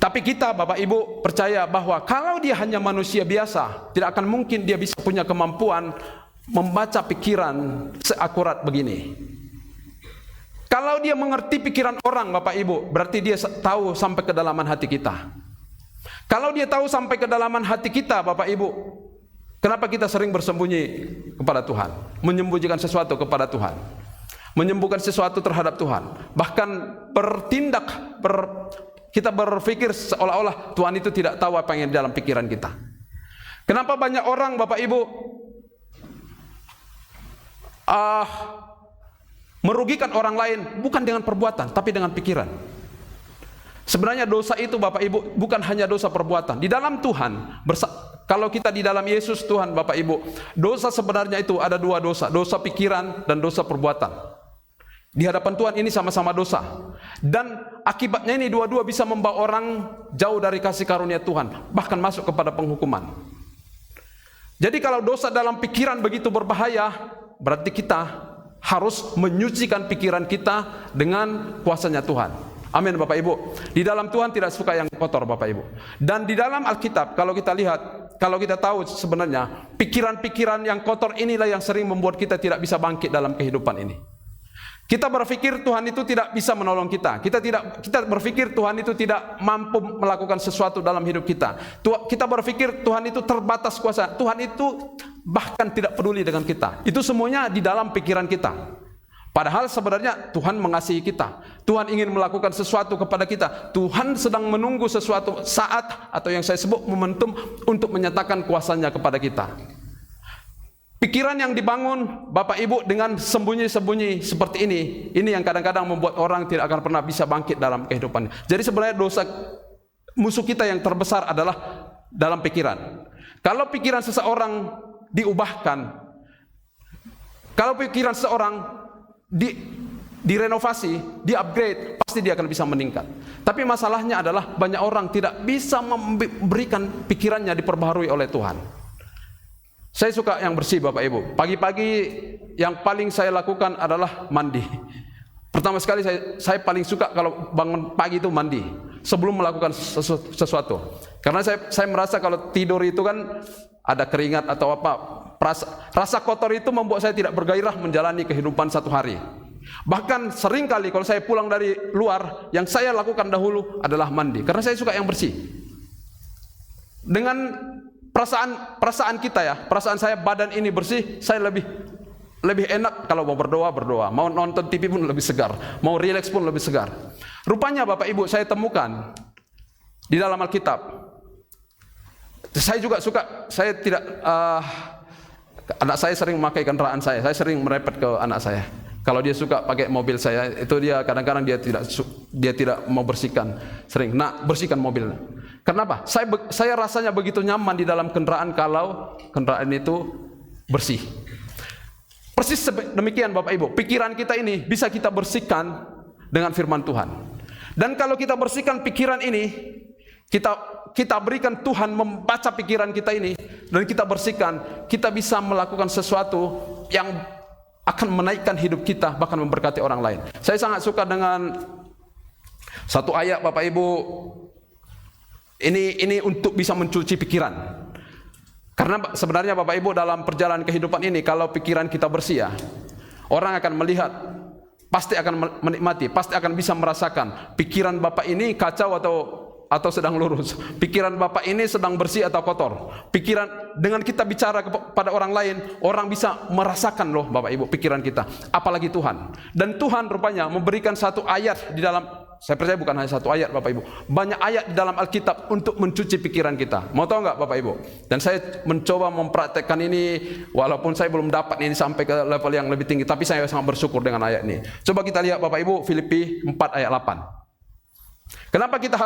Tapi kita Bapak Ibu percaya bahwa kalau dia hanya manusia biasa, tidak akan mungkin dia bisa punya kemampuan membaca pikiran seakurat begini. Kalau dia mengerti pikiran orang Bapak Ibu, berarti dia tahu sampai kedalaman hati kita. Kalau dia tahu sampai kedalaman hati kita Bapak Ibu, kenapa kita sering bersembunyi kepada Tuhan, menyembunyikan sesuatu kepada Tuhan, menyembuhkan sesuatu terhadap Tuhan, bahkan kita berpikir seolah-olah Tuhan itu tidak tahu apa yang di dalam pikiran kita. Kenapa banyak orang Bapak Ibu merugikan orang lain bukan dengan perbuatan tapi dengan pikiran. Sebenarnya dosa itu Bapak Ibu bukan hanya dosa perbuatan. Di dalam Tuhan, kalau kita di dalam Yesus Tuhan Bapak Ibu, dosa sebenarnya itu ada dua dosa. Dosa pikiran dan dosa perbuatan. Di hadapan Tuhan ini sama-sama dosa. Dan akibatnya ini dua-dua bisa membawa orang jauh dari kasih karunia Tuhan. Bahkan masuk kepada penghukuman. Jadi kalau dosa dalam pikiran begitu berbahaya, berarti kita harus menyucikan pikiran kita dengan kuasanya Tuhan. Amin Bapak Ibu. Di dalam Tuhan tidak suka yang kotor Bapak Ibu. Dan di dalam Alkitab kalau kita lihat, kalau kita tahu sebenarnya pikiran-pikiran yang kotor inilah yang sering membuat kita tidak bisa bangkit dalam kehidupan ini. Kita berpikir Tuhan itu tidak bisa menolong kita. Kita berpikir Tuhan itu tidak mampu melakukan sesuatu dalam hidup kita. Kita berpikir Tuhan itu terbatas kuasa. Tuhan itu bahkan tidak peduli dengan kita. Itu semuanya di dalam pikiran kita. Padahal sebenarnya Tuhan mengasihi kita. Tuhan ingin melakukan sesuatu kepada kita. Tuhan sedang menunggu sesuatu saat atau yang saya sebut momentum untuk menyatakan kuasanya kepada kita. Pikiran yang dibangun Bapak Ibu dengan sembunyi-sembunyi seperti ini yang kadang-kadang membuat orang tidak akan pernah bisa bangkit dalam kehidupannya. Jadi sebenarnya dosa musuh kita yang terbesar adalah dalam pikiran. Kalau pikiran seseorang diubahkan, kalau pikiran seseorang direnovasi, di-upgrade, pasti dia akan bisa meningkat. Tapi masalahnya adalah banyak orang tidak bisa memberikan pikirannya diperbaharui oleh Tuhan. Saya suka yang bersih Bapak Ibu. Pagi-pagi yang paling saya lakukan adalah mandi. Pertama sekali saya paling suka kalau bangun pagi itu mandi sebelum melakukan sesuatu. Karena saya merasa kalau tidur itu kan ada keringat atau apa, rasa kotor itu membuat saya tidak bergairah menjalani kehidupan satu hari. Bahkan seringkali kalau saya pulang dari luar, yang saya lakukan dahulu adalah mandi, karena saya suka yang bersih. Dengan perasaan kita ya, perasaan saya badan ini bersih, saya lebih enak kalau mau berdoa, mau nonton TV pun lebih segar, mau rileks pun lebih segar. Rupanya Bapak Ibu saya temukan di dalam Alkitab. Saya juga suka, saya tidak anak saya sering memakai kendaraan saya sering merepet ke anak saya. Kalau dia suka pakai mobil saya, itu dia kadang-kadang dia tidak mau bersihkan. Sering, nak bersihkan mobilnya. Kenapa? Saya rasanya begitu nyaman di dalam kendaraan kalau kendaraan itu bersih. Persis demikian Bapak Ibu, pikiran kita ini bisa kita bersihkan dengan firman Tuhan. Dan kalau kita bersihkan pikiran ini, kita berikan Tuhan membaca pikiran kita ini dan kita bersihkan, kita bisa melakukan sesuatu yang akan menaikkan hidup kita, bahkan memberkati orang lain. Saya sangat suka dengan satu ayat Bapak Ibu. Ini untuk bisa mencuci pikiran. Karena sebenarnya Bapak Ibu dalam perjalanan kehidupan ini, kalau pikiran kita bersih ya, orang akan melihat, pasti akan menikmati, pasti akan bisa merasakan pikiran Bapak ini kacau atau sedang lurus. Pikiran Bapak ini sedang bersih atau kotor. Pikiran, dengan kita bicara kepada orang lain, orang bisa merasakan loh Bapak Ibu pikiran kita. Apalagi Tuhan. Dan Tuhan rupanya memberikan satu ayat di dalam, saya percaya bukan hanya satu ayat Bapak Ibu, banyak ayat di dalam Alkitab untuk mencuci pikiran kita. Mau tahu nggak Bapak Ibu? Dan saya mencoba mempraktekkan ini, walaupun saya belum dapat ini sampai ke level yang lebih tinggi, tapi saya sangat bersyukur dengan ayat ini. Coba kita lihat Bapak Ibu, Filipi 4 ayat 8. Kenapa kita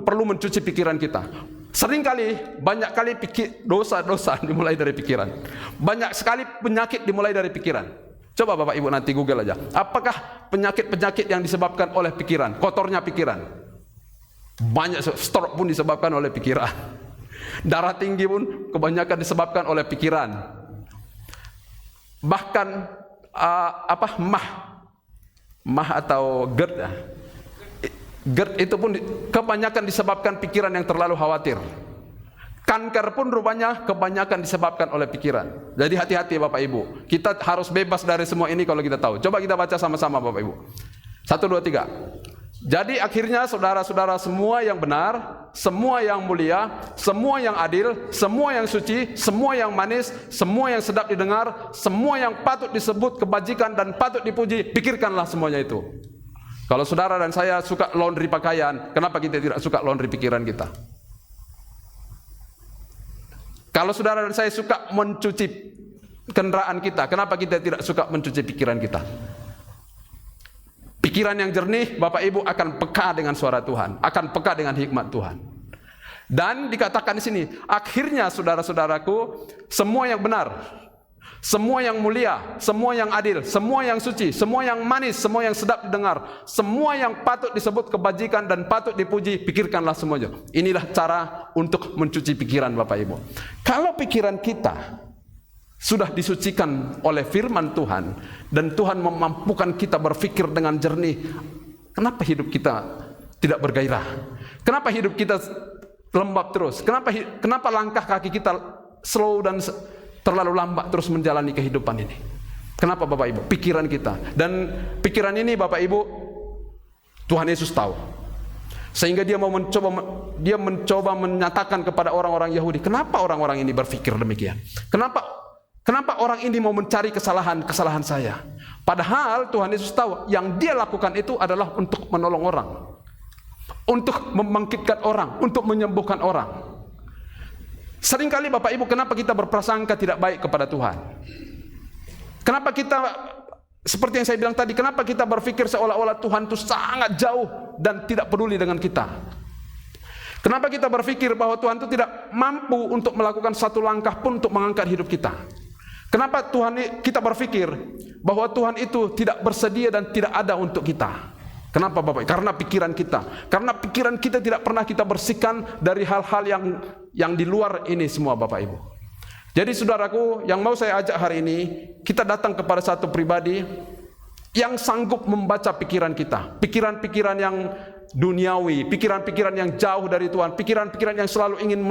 perlu mencuci pikiran kita? Seringkali, banyak kali dosa-dosa dimulai dari pikiran. Banyak sekali penyakit dimulai dari pikiran. Coba Bapak Ibu nanti Google aja. Apakah penyakit-penyakit yang disebabkan oleh pikiran? Kotornya pikiran. Banyak, stroke pun disebabkan oleh pikiran. Darah tinggi pun kebanyakan disebabkan oleh pikiran. Bahkan mah atau GERD ya. GERD itu pun kebanyakan disebabkan pikiran yang terlalu khawatir. Kanker pun rupanya kebanyakan disebabkan oleh pikiran. Jadi hati-hati Bapak Ibu. Kita harus bebas dari semua ini kalau kita tahu. Coba kita baca sama-sama Bapak Ibu. 1, 2, 3. Jadi akhirnya saudara-saudara, semua yang benar, semua yang mulia, semua yang adil, semua yang suci, semua yang manis, semua yang sedap didengar, semua yang patut disebut kebajikan dan patut dipuji, pikirkanlah semuanya itu. Kalau saudara dan saya suka laundry pakaian, kenapa kita tidak suka laundry pikiran kita? Kalau saudara dan saya suka mencuci kendaraan kita, kenapa kita tidak suka mencuci pikiran kita? Pikiran yang jernih, Bapak Ibu, akan peka dengan suara Tuhan, akan peka dengan hikmat Tuhan. Dan dikatakan di sini, akhirnya saudara-saudaraku, semua yang benar, semua yang mulia, semua yang adil, semua yang suci, semua yang manis, semua yang sedap didengar, semua yang patut disebut kebajikan dan patut dipuji, pikirkanlah semuanya. Inilah cara untuk mencuci pikiran, Bapak Ibu. Kalau pikiran kita sudah disucikan oleh firman Tuhan dan Tuhan memampukan kita berpikir dengan jernih, kenapa hidup kita tidak bergairah? Kenapa hidup kita lembab terus? Kenapa langkah kaki kita slow dan terlalu lambat terus menjalani kehidupan ini? Kenapa, Bapak Ibu? Pikiran kita. Dan pikiran ini, Bapak Ibu, Tuhan Yesus tahu. Sehingga dia mencoba menyatakan kepada orang-orang Yahudi, kenapa orang-orang ini berpikir demikian? Kenapa orang ini mau mencari kesalahan saya? Padahal Tuhan Yesus tahu yang dia lakukan itu adalah untuk menolong orang, untuk membangkitkan orang, untuk menyembuhkan orang. Seringkali, Bapak Ibu, kenapa kita berprasangka tidak baik kepada Tuhan? Kenapa kita, seperti yang saya bilang tadi, kenapa kita berpikir seolah-olah Tuhan itu sangat jauh dan tidak peduli dengan kita? Kenapa kita berpikir bahwa Tuhan itu tidak mampu untuk melakukan satu langkah pun untuk mengangkat hidup kita? Kenapa kita berpikir bahwa Tuhan itu tidak bersedia dan tidak ada untuk kita? Kenapa, Bapak? Karena pikiran kita. Karena pikiran kita tidak pernah kita bersihkan dari hal-hal yang di luar ini semua, Bapak Ibu. Jadi saudaraku, yang mau saya ajak hari ini, kita datang kepada satu pribadi yang sanggup membaca pikiran kita. Pikiran-pikiran yang duniawi, pikiran-pikiran yang jauh dari Tuhan, pikiran-pikiran yang selalu ingin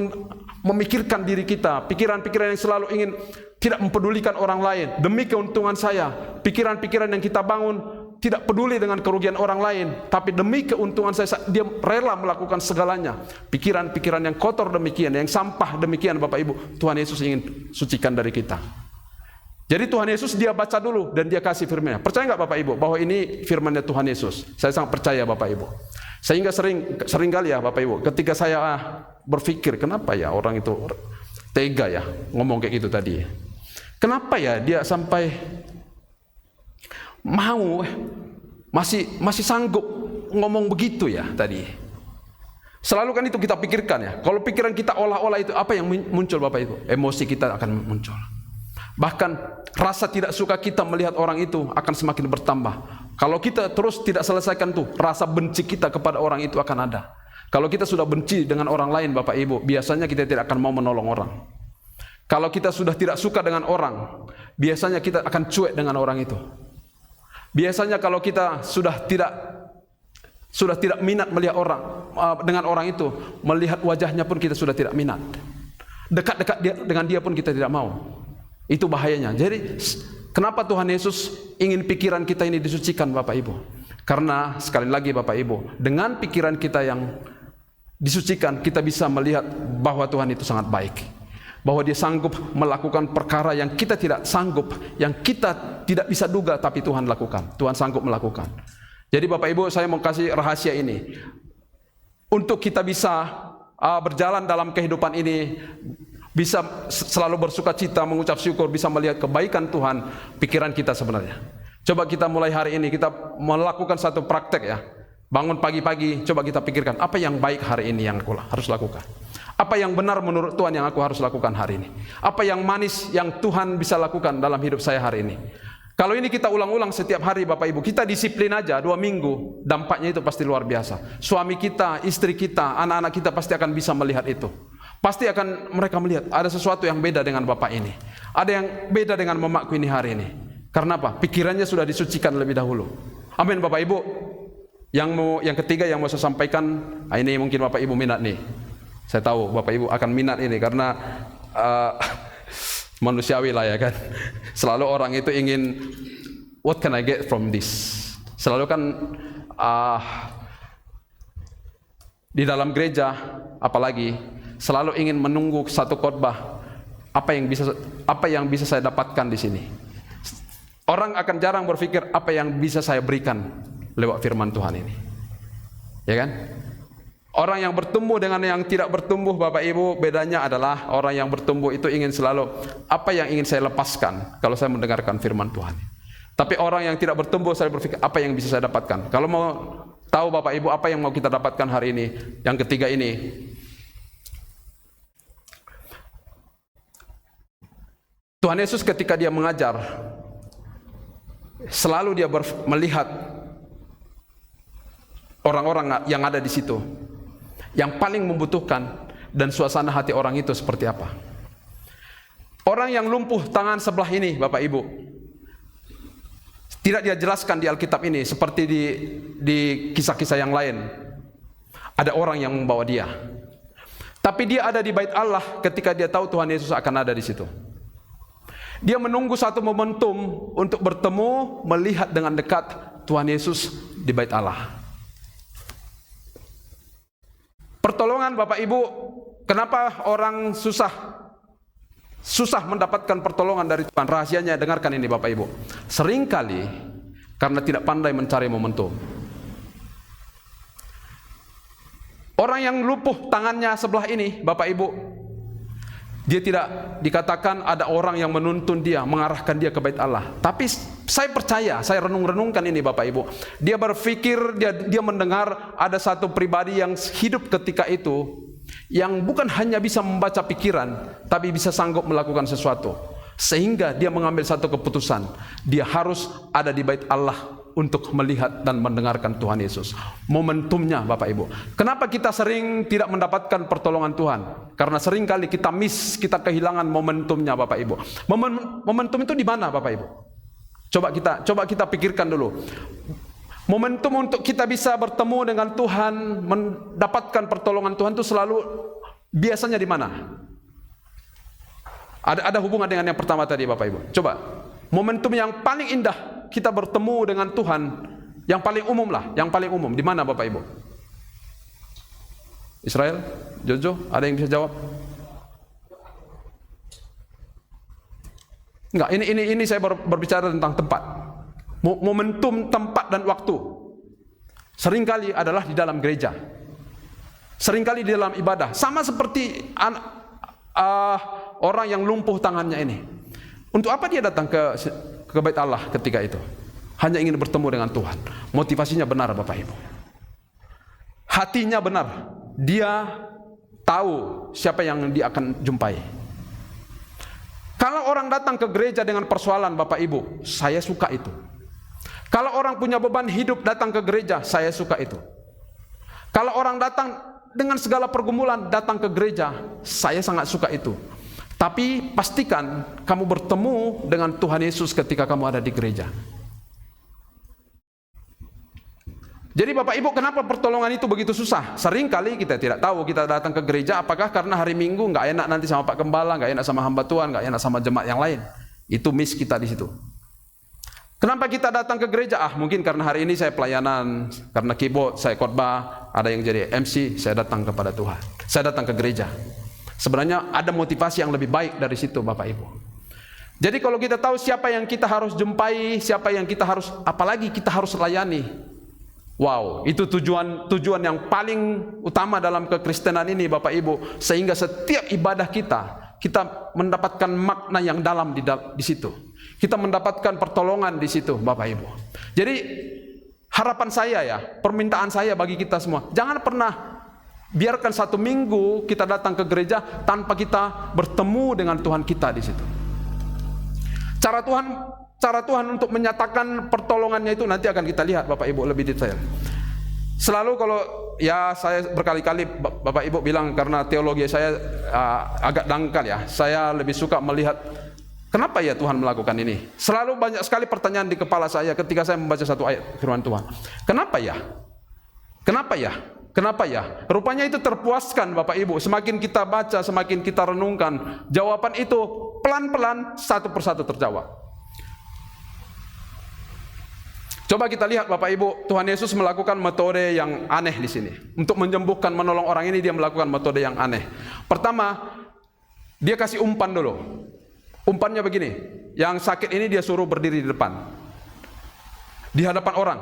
memikirkan diri kita, pikiran-pikiran yang selalu ingin tidak mempedulikan orang lain demi keuntungan saya, pikiran-pikiran yang kita bangun tidak peduli dengan kerugian orang lain, tapi demi keuntungan saya, dia rela melakukan segalanya. Pikiran-pikiran yang kotor demikian, yang sampah demikian, Bapak Ibu, Tuhan Yesus ingin sucikan dari kita. Jadi Tuhan Yesus dia baca dulu dan dia kasih firman-Nya. Percaya nggak, Bapak Ibu, bahwa ini firman-Nya Tuhan Yesus? Saya sangat percaya, Bapak Ibu. Sehingga sering kali ya, Bapak Ibu, ketika saya berpikir, kenapa ya orang itu tega ya ngomong kayak gitu tadi? Kenapa ya dia sampai mau masih sanggup ngomong begitu ya tadi? Selalu kan itu kita pikirkan ya. Kalau pikiran kita olah-olah itu, apa yang muncul, Bapak Ibu? Emosi kita akan muncul. Bahkan rasa tidak suka kita melihat orang itu akan semakin bertambah. Kalau kita terus tidak selesaikan tuh, rasa benci kita kepada orang itu akan ada. Kalau kita sudah benci dengan orang lain, Bapak Ibu, biasanya kita tidak akan mau menolong orang. Kalau kita sudah tidak suka dengan orang, biasanya kita akan cuek dengan orang itu. Biasanya kalau kita sudah tidak minat melihat orang dengan orang itu, melihat wajahnya pun kita sudah tidak minat. Dekat-dekat dengan dia pun kita tidak mau. Itu bahayanya. Jadi kenapa Tuhan Yesus ingin pikiran kita ini disucikan, Bapak Ibu? Karena sekali lagi, Bapak Ibu, dengan pikiran kita yang disucikan, kita bisa melihat bahwa Tuhan itu sangat baik. Bahwa dia sanggup melakukan perkara yang kita tidak sanggup, yang kita tidak bisa duga, tapi Tuhan lakukan. Tuhan sanggup melakukan. Jadi Bapak Ibu, saya mau kasih rahasia ini. Untuk kita bisa berjalan dalam kehidupan ini, bisa selalu bersuka cita, mengucap syukur, bisa melihat kebaikan Tuhan, pikiran kita sebenarnya. Coba kita mulai hari ini, kita melakukan satu praktek ya. Bangun pagi-pagi, coba kita pikirkan, apa yang baik hari ini yang aku harus lakukan? Apa yang benar menurut Tuhan yang aku harus lakukan hari ini? Apa yang manis yang Tuhan bisa lakukan dalam hidup saya hari ini? Kalau ini kita ulang-ulang setiap hari, Bapak Ibu, kita disiplin aja 2 minggu, dampaknya itu pasti luar biasa. Suami kita, istri kita, anak-anak kita pasti akan bisa melihat itu. Pasti akan mereka melihat ada sesuatu yang beda dengan Bapak ini. Ada yang beda dengan mamaku ini hari ini. Karena apa? Pikirannya sudah disucikan lebih dahulu. Amin, Bapak Ibu. Yang ketiga yang mau saya sampaikan, ini mungkin Bapak Ibu minat nih. Saya tahu Bapak Ibu akan minat ini karena manusiawi lah ya kan. Selalu orang itu ingin, what can I get from this? Selalu kan di dalam gereja apalagi selalu ingin menunggu satu khotbah, apa yang bisa saya dapatkan di sini. Orang akan jarang berpikir apa yang bisa saya berikan lewat firman Tuhan ini. Ya kan? Orang yang bertumbuh dengan yang tidak bertumbuh, Bapak Ibu, bedanya adalah orang yang bertumbuh itu ingin selalu apa yang ingin saya lepaskan kalau saya mendengarkan firman Tuhan. Tapi orang yang tidak bertumbuh, saya berpikir apa yang bisa saya dapatkan. Kalau mau tahu Bapak Ibu apa yang mau kita dapatkan hari ini, yang ketiga ini, Tuhan Yesus ketika dia mengajar, selalu dia melihat orang-orang yang ada di situ, yang paling membutuhkan, dan suasana hati orang itu seperti apa. Orang yang lumpuh tangan sebelah ini, Bapak Ibu, tidak dia jelaskan di Alkitab ini seperti di kisah-kisah yang lain. Ada orang yang membawa dia, tapi dia ada di bait Allah ketika dia tahu Tuhan Yesus akan ada di situ. Dia menunggu satu momentum untuk bertemu, melihat dengan dekat Tuhan Yesus di bait Allah. Pertolongan Bapak Ibu, kenapa orang susah mendapatkan pertolongan dari Tuhan? Rahasianya, dengarkan ini Bapak Ibu. Seringkali karena tidak pandai mencari momentum. Orang yang lumpuh tangannya sebelah ini, Bapak Ibu, dia tidak dikatakan ada orang yang menuntun dia, mengarahkan dia ke bait Allah. Tapi saya percaya, saya renung-renungkan ini Bapak Ibu. Dia berpikir, dia mendengar ada satu pribadi yang hidup ketika itu, yang bukan hanya bisa membaca pikiran, tapi bisa sanggup melakukan sesuatu. Sehingga dia mengambil satu keputusan, dia harus ada di bait Allah untuk melihat dan mendengarkan Tuhan Yesus. Momentumnya Bapak Ibu. Kenapa kita sering tidak mendapatkan pertolongan Tuhan? Karena sering kali kita kita kehilangan momentumnya Bapak Ibu. Momentum itu di mana Bapak Ibu? Coba kita pikirkan dulu. Momentum untuk kita bisa bertemu dengan Tuhan, mendapatkan pertolongan Tuhan itu selalu biasanya di mana? Ada hubungan dengan yang pertama tadi Bapak Ibu. Coba, momentum yang paling indah kita bertemu dengan Tuhan, yang paling umum lah, yang paling umum di mana Bapak Ibu? Israel, Jojo, ada yang bisa jawab? Enggak, ini saya berbicara tentang tempat. Momentum, tempat dan waktu. Seringkali adalah di dalam gereja. Seringkali di dalam ibadah. Sama seperti orang yang lumpuh tangannya ini. Untuk apa dia datang ke bait Allah ketika itu? Hanya ingin bertemu dengan Tuhan. Motivasinya benar Bapak Ibu. Hatinya benar. Dia tahu siapa yang dia akan jumpai. Kalau orang datang ke gereja dengan persoalan Bapak Ibu, saya suka itu. Kalau orang punya beban hidup datang ke gereja, saya suka itu. Kalau orang datang dengan segala pergumulan datang ke gereja, saya sangat suka itu. Tapi pastikan kamu bertemu dengan Tuhan Yesus ketika kamu ada di gereja. Jadi Bapak Ibu, kenapa pertolongan itu begitu susah? Seringkali kita tidak tahu, kita datang ke gereja apakah karena hari Minggu nggak enak nanti sama Pak Gembala, nggak enak sama hamba Tuhan, nggak enak sama jemaat yang lain. Itu miss kita di situ. Kenapa kita datang ke gereja? Mungkin karena hari ini saya pelayanan, karena keyboard saya khotbah, ada yang jadi MC, saya datang kepada Tuhan. Saya datang ke gereja. Sebenarnya ada motivasi yang lebih baik dari situ Bapak Ibu. Jadi kalau kita tahu siapa yang kita harus jumpai, siapa yang kita harus, apalagi kita harus layani. Wow, itu tujuan yang paling utama dalam kekristenan ini Bapak Ibu. Sehingga setiap ibadah kita mendapatkan makna yang dalam di situ. Kita mendapatkan pertolongan di situ Bapak Ibu. Jadi harapan saya ya, permintaan saya bagi kita semua, jangan pernah biarkan satu minggu kita datang ke gereja tanpa kita bertemu dengan Tuhan kita di situ. Cara Tuhan untuk menyatakan pertolongannya itu nanti akan kita lihat Bapak Ibu lebih detail. Selalu kalau ya saya berkali-kali Bapak Ibu bilang karena teologi saya agak dangkal ya, saya lebih suka melihat kenapa ya Tuhan melakukan ini. Selalu banyak sekali pertanyaan di kepala saya ketika saya membaca satu ayat firman Tuhan. Kenapa ya? Kenapa ya? Kenapa ya? Rupanya itu terpuaskan Bapak Ibu. Semakin kita baca, semakin kita renungkan, jawaban itu pelan-pelan satu persatu terjawab. Coba kita lihat Bapak Ibu, Tuhan Yesus melakukan metode yang aneh di sini. Untuk menyembuhkan, menolong orang ini dia melakukan metode yang aneh. Pertama, dia kasih umpan dulu. Umpannya begini, yang sakit ini dia suruh berdiri di depan. Di hadapan orang.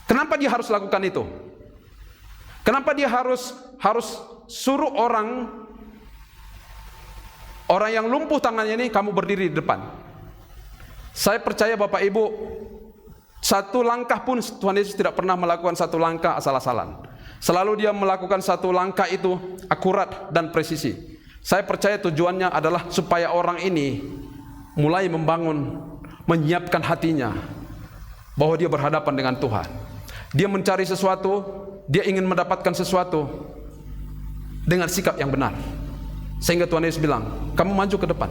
Kenapa dia harus lakukan itu? Kenapa dia harus suruh orang yang lumpuh tangannya ini kamu berdiri di depan? Saya percaya Bapak Ibu, satu langkah pun Tuhan Yesus tidak pernah melakukan satu langkah asal-asalan. Selalu dia melakukan satu langkah itu akurat dan presisi. Saya percaya tujuannya adalah supaya orang ini mulai membangun, menyiapkan hatinya bahwa dia berhadapan dengan Tuhan. Dia mencari sesuatu, dia ingin mendapatkan sesuatu dengan sikap yang benar. Sehingga Tuhan Yesus bilang, kamu maju ke depan.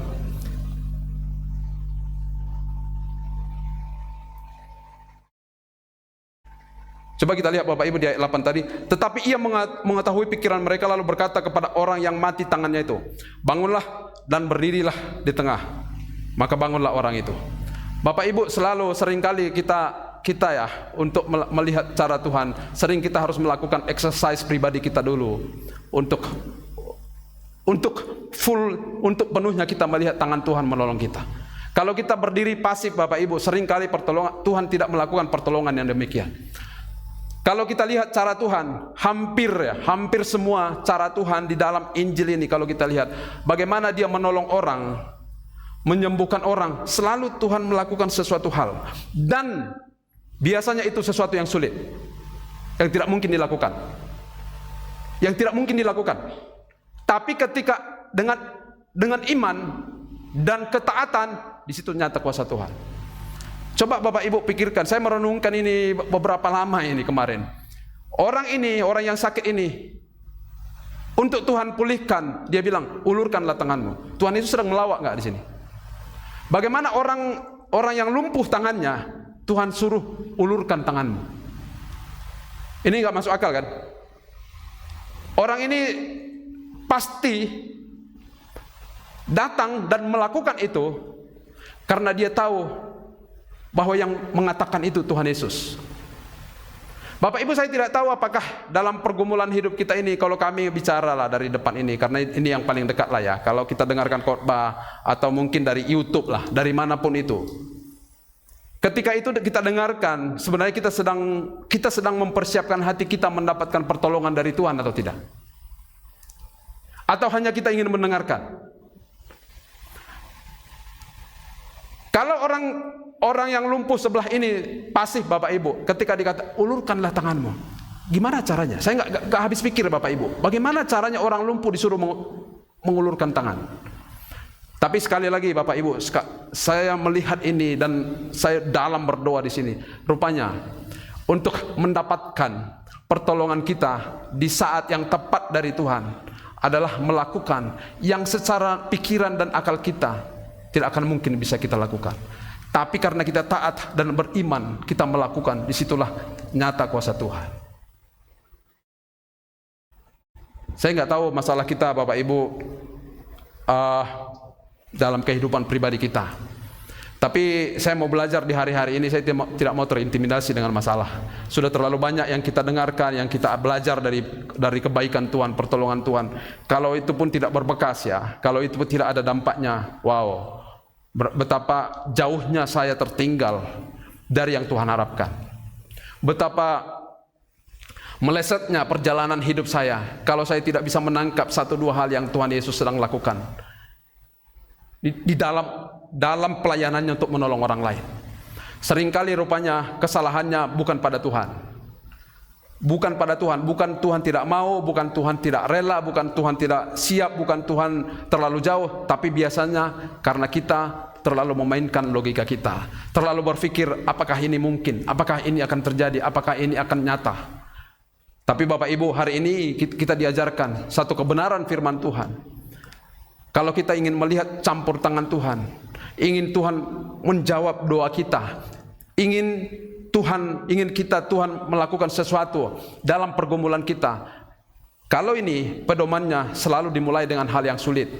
Coba kita lihat Bapak Ibu di ayat 8 tadi. Tetapi ia mengetahui pikiran mereka lalu berkata kepada orang yang mati tangannya itu, bangunlah dan berdirilah di tengah. Maka bangunlah orang itu. Bapak Ibu, selalu seringkali kita ya untuk melihat cara Tuhan, sering kita harus melakukan exercise pribadi kita dulu untuk penuhnya kita melihat tangan Tuhan menolong kita. Kalau kita berdiri pasif Bapak Ibu, seringkali Tuhan tidak melakukan pertolongan yang demikian. Kalau kita lihat cara Tuhan, hampir semua cara Tuhan di dalam Injil ini, kalau kita lihat bagaimana dia menolong orang, menyembuhkan orang, selalu Tuhan melakukan sesuatu hal, dan biasanya itu sesuatu yang sulit, yang tidak mungkin dilakukan. Tapi ketika dengan iman dan ketaatan, di situ nyata kuasa Tuhan. Coba Bapak Ibu pikirkan, saya merenungkan ini beberapa lama ini kemarin. Orang yang sakit ini, untuk Tuhan pulihkan, dia bilang, ulurkanlah tanganmu. Tuhan itu sedang melawak nggak di sini? Bagaimana orang yang lumpuh tangannya, Tuhan suruh ulurkan tanganmu. Ini nggak masuk akal kan? Orang ini pasti datang dan melakukan itu karena dia tahu bahwa yang mengatakan itu Tuhan Yesus. Bapak Ibu, saya tidak tahu apakah dalam pergumulan hidup kita ini, kalau kami bicara lah dari depan ini, karena ini yang paling dekat lah ya, kalau kita dengarkan khotbah atau mungkin dari YouTube lah, dari manapun itu, ketika itu kita dengarkan, sebenarnya kita sedang mempersiapkan hati kita mendapatkan pertolongan dari Tuhan atau tidak? Atau hanya kita ingin mendengarkan? Kalau orang yang lumpuh sebelah ini pasif Bapak Ibu, ketika dikata ulurkanlah tanganmu, gimana caranya? Saya nggak habis pikir Bapak Ibu, bagaimana caranya orang lumpuh disuruh mengulurkan tangan? Tapi sekali lagi Bapak Ibu, saya melihat ini dan saya dalam berdoa di sini. Rupanya untuk mendapatkan pertolongan kita di saat yang tepat dari Tuhan adalah melakukan yang secara pikiran dan akal kita tidak akan mungkin bisa kita lakukan. Tapi karena kita taat dan beriman, kita melakukan, disitulah nyata kuasa Tuhan. Saya nggak tahu masalah kita Bapak Ibu dalam kehidupan pribadi kita. Tapi saya mau belajar di hari-hari ini, saya tidak mau terintimidasi dengan masalah. Sudah terlalu banyak yang kita dengarkan, yang kita belajar dari kebaikan Tuhan, pertolongan Tuhan. Kalau itu pun tidak berbekas ya, kalau itu pun tidak ada dampaknya, wow, betapa jauhnya saya tertinggal dari yang Tuhan harapkan. Betapa melesetnya perjalanan hidup saya kalau saya tidak bisa menangkap satu dua hal yang Tuhan Yesus sedang lakukan di dalam pelayanannya untuk menolong orang lain. Seringkali rupanya kesalahannya bukan pada Tuhan. Bukan pada Tuhan, bukan Tuhan tidak mau, bukan Tuhan tidak rela, bukan Tuhan tidak siap, bukan Tuhan terlalu jauh, tapi biasanya karena kita terlalu memainkan logika kita, terlalu berpikir apakah ini mungkin, apakah ini akan terjadi, apakah ini akan nyata. Tapi Bapak Ibu, hari ini kita diajarkan satu kebenaran firman Tuhan. Kalau kita ingin melihat campur tangan Tuhan, ingin Tuhan menjawab doa kita, ingin Tuhan melakukan sesuatu dalam pergumulan kita. Kalau ini pedomannya selalu dimulai dengan hal yang sulit.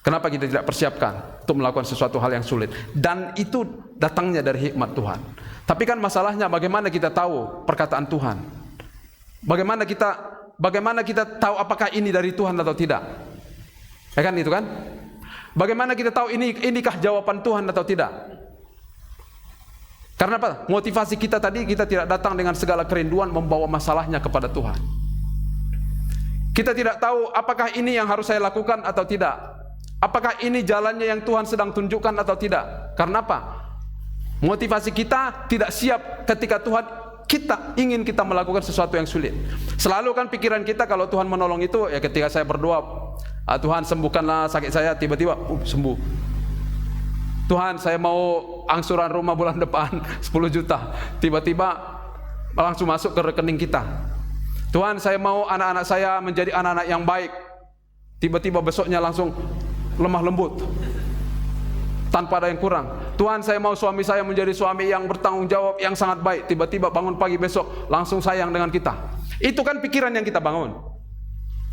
Kenapa kita tidak persiapkan untuk melakukan sesuatu hal yang sulit? Dan itu datangnya dari hikmat Tuhan. Tapi kan masalahnya bagaimana kita tahu perkataan Tuhan? Bagaimana kita tahu apakah ini dari Tuhan atau tidak? Ya kan itu kan? Bagaimana kita tahu inikah jawaban Tuhan atau tidak? Karena apa? Motivasi kita tadi, kita tidak datang dengan segala kerinduan membawa masalahnya kepada Tuhan. Kita tidak tahu apakah ini yang harus saya lakukan atau tidak. Apakah ini jalannya yang Tuhan sedang tunjukkan atau tidak. Karena apa? Motivasi kita tidak siap ketika Tuhan ingin kita melakukan sesuatu yang sulit. Selalu kan pikiran kita kalau Tuhan menolong itu ya ketika saya berdoa, Tuhan sembuhkanlah sakit saya, tiba-tiba sembuh. Tuhan saya mau angsuran rumah bulan depan 10 juta, tiba-tiba langsung masuk ke rekening kita. Tuhan saya mau anak-anak saya menjadi anak-anak yang baik, tiba-tiba besoknya langsung lemah lembut tanpa ada yang kurang. Tuhan saya mau suami saya menjadi suami yang bertanggung jawab, yang sangat baik, tiba-tiba bangun pagi besok langsung sayang dengan kita. Itu kan pikiran yang kita bangun.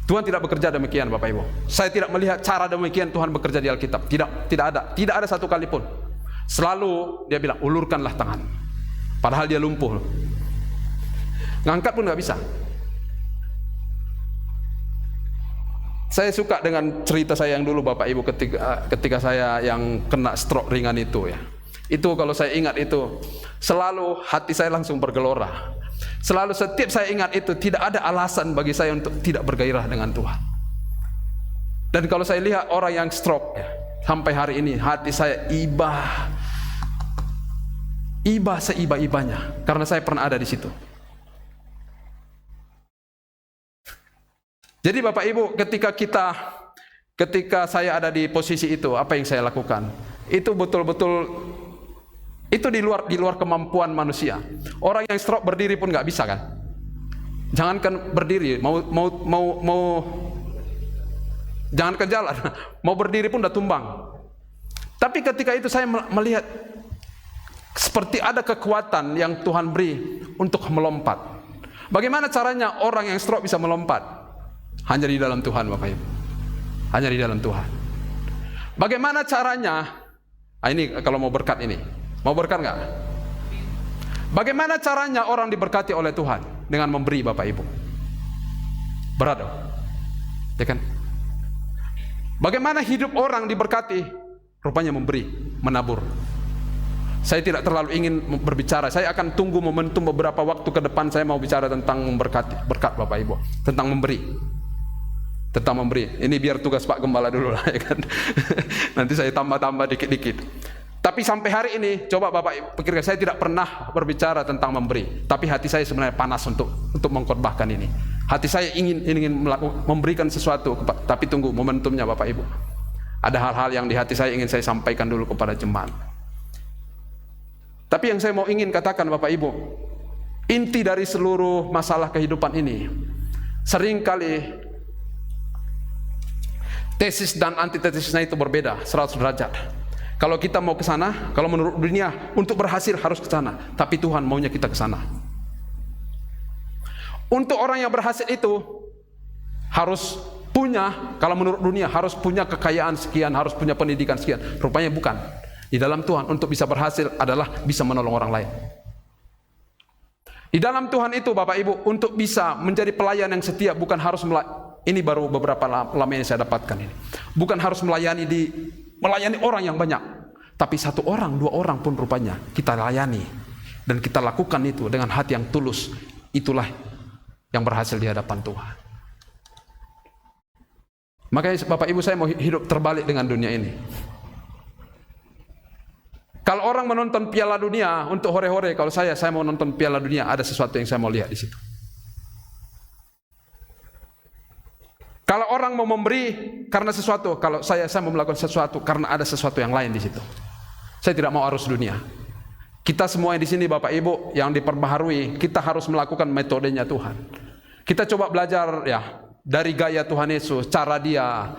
Tuhan tidak bekerja demikian Bapak Ibu. Saya tidak melihat cara demikian Tuhan bekerja di Alkitab. Tidak ada satu kali pun. Selalu dia bilang ulurkanlah tangan, padahal dia lumpuh, ngangkat pun nggak bisa. Saya suka dengan cerita saya yang dulu Bapak Ibu ketika saya yang kena stroke ringan itu ya. Itu kalau saya ingat itu, selalu hati saya langsung bergelora. Selalu setiap saya ingat itu, tidak ada alasan bagi saya untuk tidak bergairah dengan Tuhan. Dan kalau saya lihat orang yang stroke ya, sampai hari ini hati saya ibah seiba-ibanya karena saya pernah ada di situ. Jadi Bapak Ibu, ketika saya ada di posisi itu, apa yang saya lakukan? Itu betul-betul itu di luar kemampuan manusia. Orang yang stroke berdiri pun nggak bisa kan? Jangankan berdiri, jangankan jalan, mau berdiri pun udah tumbang. Tapi ketika itu saya melihat seperti ada kekuatan yang Tuhan beri untuk melompat. Bagaimana caranya orang yang stroke bisa melompat? Hanya di dalam Tuhan Bapak Ibu. Hanya di dalam Tuhan. Bagaimana caranya? Ini kalau mau berkat ini. Mau berkat nggak? Bagaimana caranya orang diberkati oleh Tuhan? Dengan memberi Bapak Ibu. Berat dong. Ya kan? Bagaimana hidup orang diberkati? Rupanya memberi, menabur. Saya tidak terlalu ingin berbicara. Saya akan tunggu momentum beberapa waktu ke depan. Saya mau bicara tentang memberkati, berkat Bapak Ibu, tentang memberi. Tentang memberi. Ini biar tugas Pak Gembala dulu lah ya kan. Nanti saya tambah-tambah dikit-dikit. Tapi sampai hari ini coba Bapak Ibu pikirkan, saya tidak pernah berbicara tentang memberi. Tapi hati saya sebenarnya panas untuk mengkhotbahkan ini. Hati saya ingin memberikan sesuatu, tapi tunggu momentumnya Bapak Ibu. Ada hal-hal yang di hati saya ingin saya sampaikan dulu kepada jemaat. Tapi yang saya mau ingin katakan Bapak Ibu, inti dari seluruh masalah kehidupan ini, seringkali tesis dan antitesisnya itu berbeda 100 derajat. Kalau kita mau ke sana, kalau menurut dunia untuk berhasil harus ke sana, tapi Tuhan maunya kita ke sana. Untuk orang yang berhasil itu harus punya, kalau menurut dunia harus punya kekayaan sekian, harus punya pendidikan sekian. Rupanya bukan. Di dalam Tuhan untuk bisa berhasil adalah bisa menolong orang lain. Di dalam Tuhan itu Bapak Ibu, untuk bisa menjadi pelayan yang setia bukan harus ini baru beberapa lama yang saya dapatkan ini. Bukan harus melayani orang yang banyak, tapi 1 orang, 2 orang pun rupanya kita layani dan kita lakukan itu dengan hati yang tulus. Itulah yang berhasil di hadapan Tuhan. Makanya Bapak Ibu, saya mau hidup terbalik dengan dunia ini. Kalau orang menonton Piala Dunia untuk hore-hore, kalau saya mau nonton Piala Dunia, ada sesuatu yang saya mau lihat di situ. Kalau orang mau memberi karena sesuatu, kalau saya mau melakukan sesuatu karena ada sesuatu yang lain di situ. Saya tidak mau arus dunia. Kita semua di sini Bapak Ibu yang diperbaharui, kita harus melakukan metodenya Tuhan. Kita coba belajar ya dari gaya Tuhan Yesus, cara dia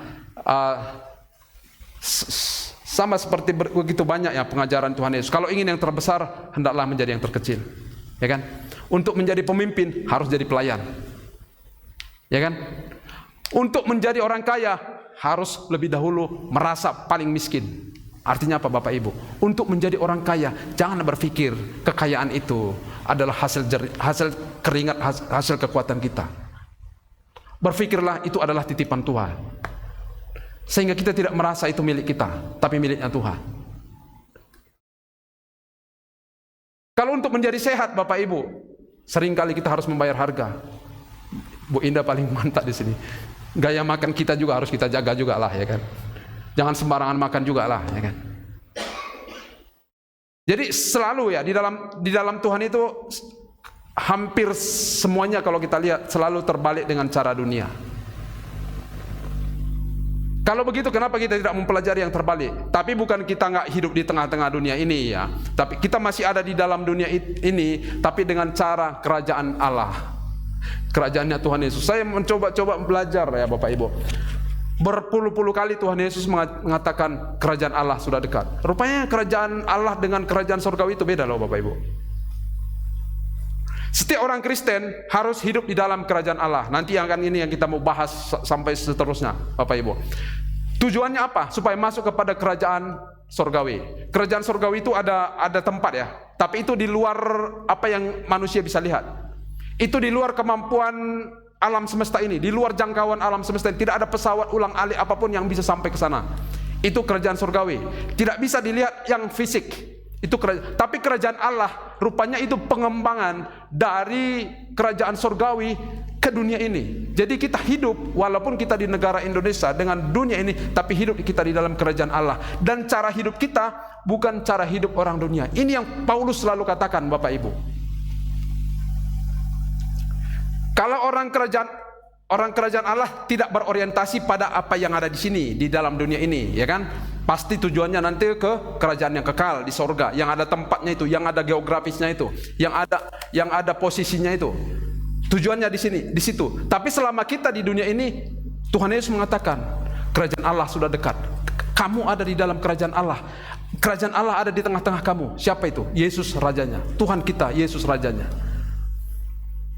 sama seperti begitu banyak ya pengajaran Tuhan Yesus. Kalau ingin yang terbesar, hendaklah menjadi yang terkecil. Ya kan? Untuk menjadi pemimpin harus jadi pelayan. Ya kan? Untuk menjadi orang kaya harus lebih dahulu merasa paling miskin. Artinya apa Bapak Ibu? Untuk menjadi orang kaya, jangan berpikir kekayaan itu adalah hasil keringat, hasil kekuatan kita. Berpikirlah itu adalah titipan Tuhan. Sehingga kita tidak merasa itu milik kita, tapi miliknya Tuhan. Kalau untuk menjadi sehat Bapak Ibu, seringkali kita harus membayar harga. Bu Indah paling mantap di sini. Gaya makan kita juga harus kita jaga juga lah ya kan. Jangan sembarangan makan juga lah ya kan. Jadi selalu ya di dalam Tuhan itu hampir semuanya kalau kita lihat selalu terbalik dengan cara dunia. Kalau begitu kenapa kita tidak mempelajari yang terbalik? Tapi bukan kita nggak hidup di tengah-tengah dunia ini ya. Tapi kita masih ada di dalam dunia ini, tapi dengan cara kerajaan Allah. Kerajaannya Tuhan Yesus. Saya mencoba-coba belajar ya Bapak Ibu. Berpuluh-puluh kali Tuhan Yesus mengatakan kerajaan Allah sudah dekat. Rupanya kerajaan Allah dengan kerajaan surgawi itu beda loh Bapak Ibu. Setiap orang Kristen harus hidup di dalam kerajaan Allah. Nanti yang kita mau bahas sampai seterusnya, Bapak Ibu. Tujuannya apa? Supaya masuk kepada kerajaan surgawi. Kerajaan surgawi itu ada tempat ya, tapi itu di luar apa yang manusia bisa lihat. Itu di luar kemampuan alam semesta ini, di luar jangkauan alam semesta ini. Tidak ada pesawat ulang-alik apapun yang bisa sampai ke sana. Itu kerajaan surgawi. Tidak bisa dilihat yang fisik. Itu tapi kerajaan Allah rupanya itu pengembangan dari kerajaan surgawi ke dunia ini. Jadi kita hidup walaupun kita di negara Indonesia dengan dunia ini, tapi hidup kita di dalam kerajaan Allah. Dan cara hidup kita bukan cara hidup orang dunia. Ini yang Paulus selalu katakan Bapak Ibu. Kalau orang kerajaan Allah tidak berorientasi pada apa yang ada di sini di dalam dunia ini, ya kan? Pasti tujuannya nanti ke kerajaan yang kekal di sorga, yang ada tempatnya itu, yang ada geografisnya itu, yang ada posisinya itu. Tujuannya di sini, di situ. Tapi selama kita di dunia ini, Tuhan Yesus mengatakan, kerajaan Allah sudah dekat. Kamu ada di dalam kerajaan Allah. Kerajaan Allah ada di tengah-tengah kamu. Siapa itu? Yesus rajanya. Tuhan kita, Yesus rajanya.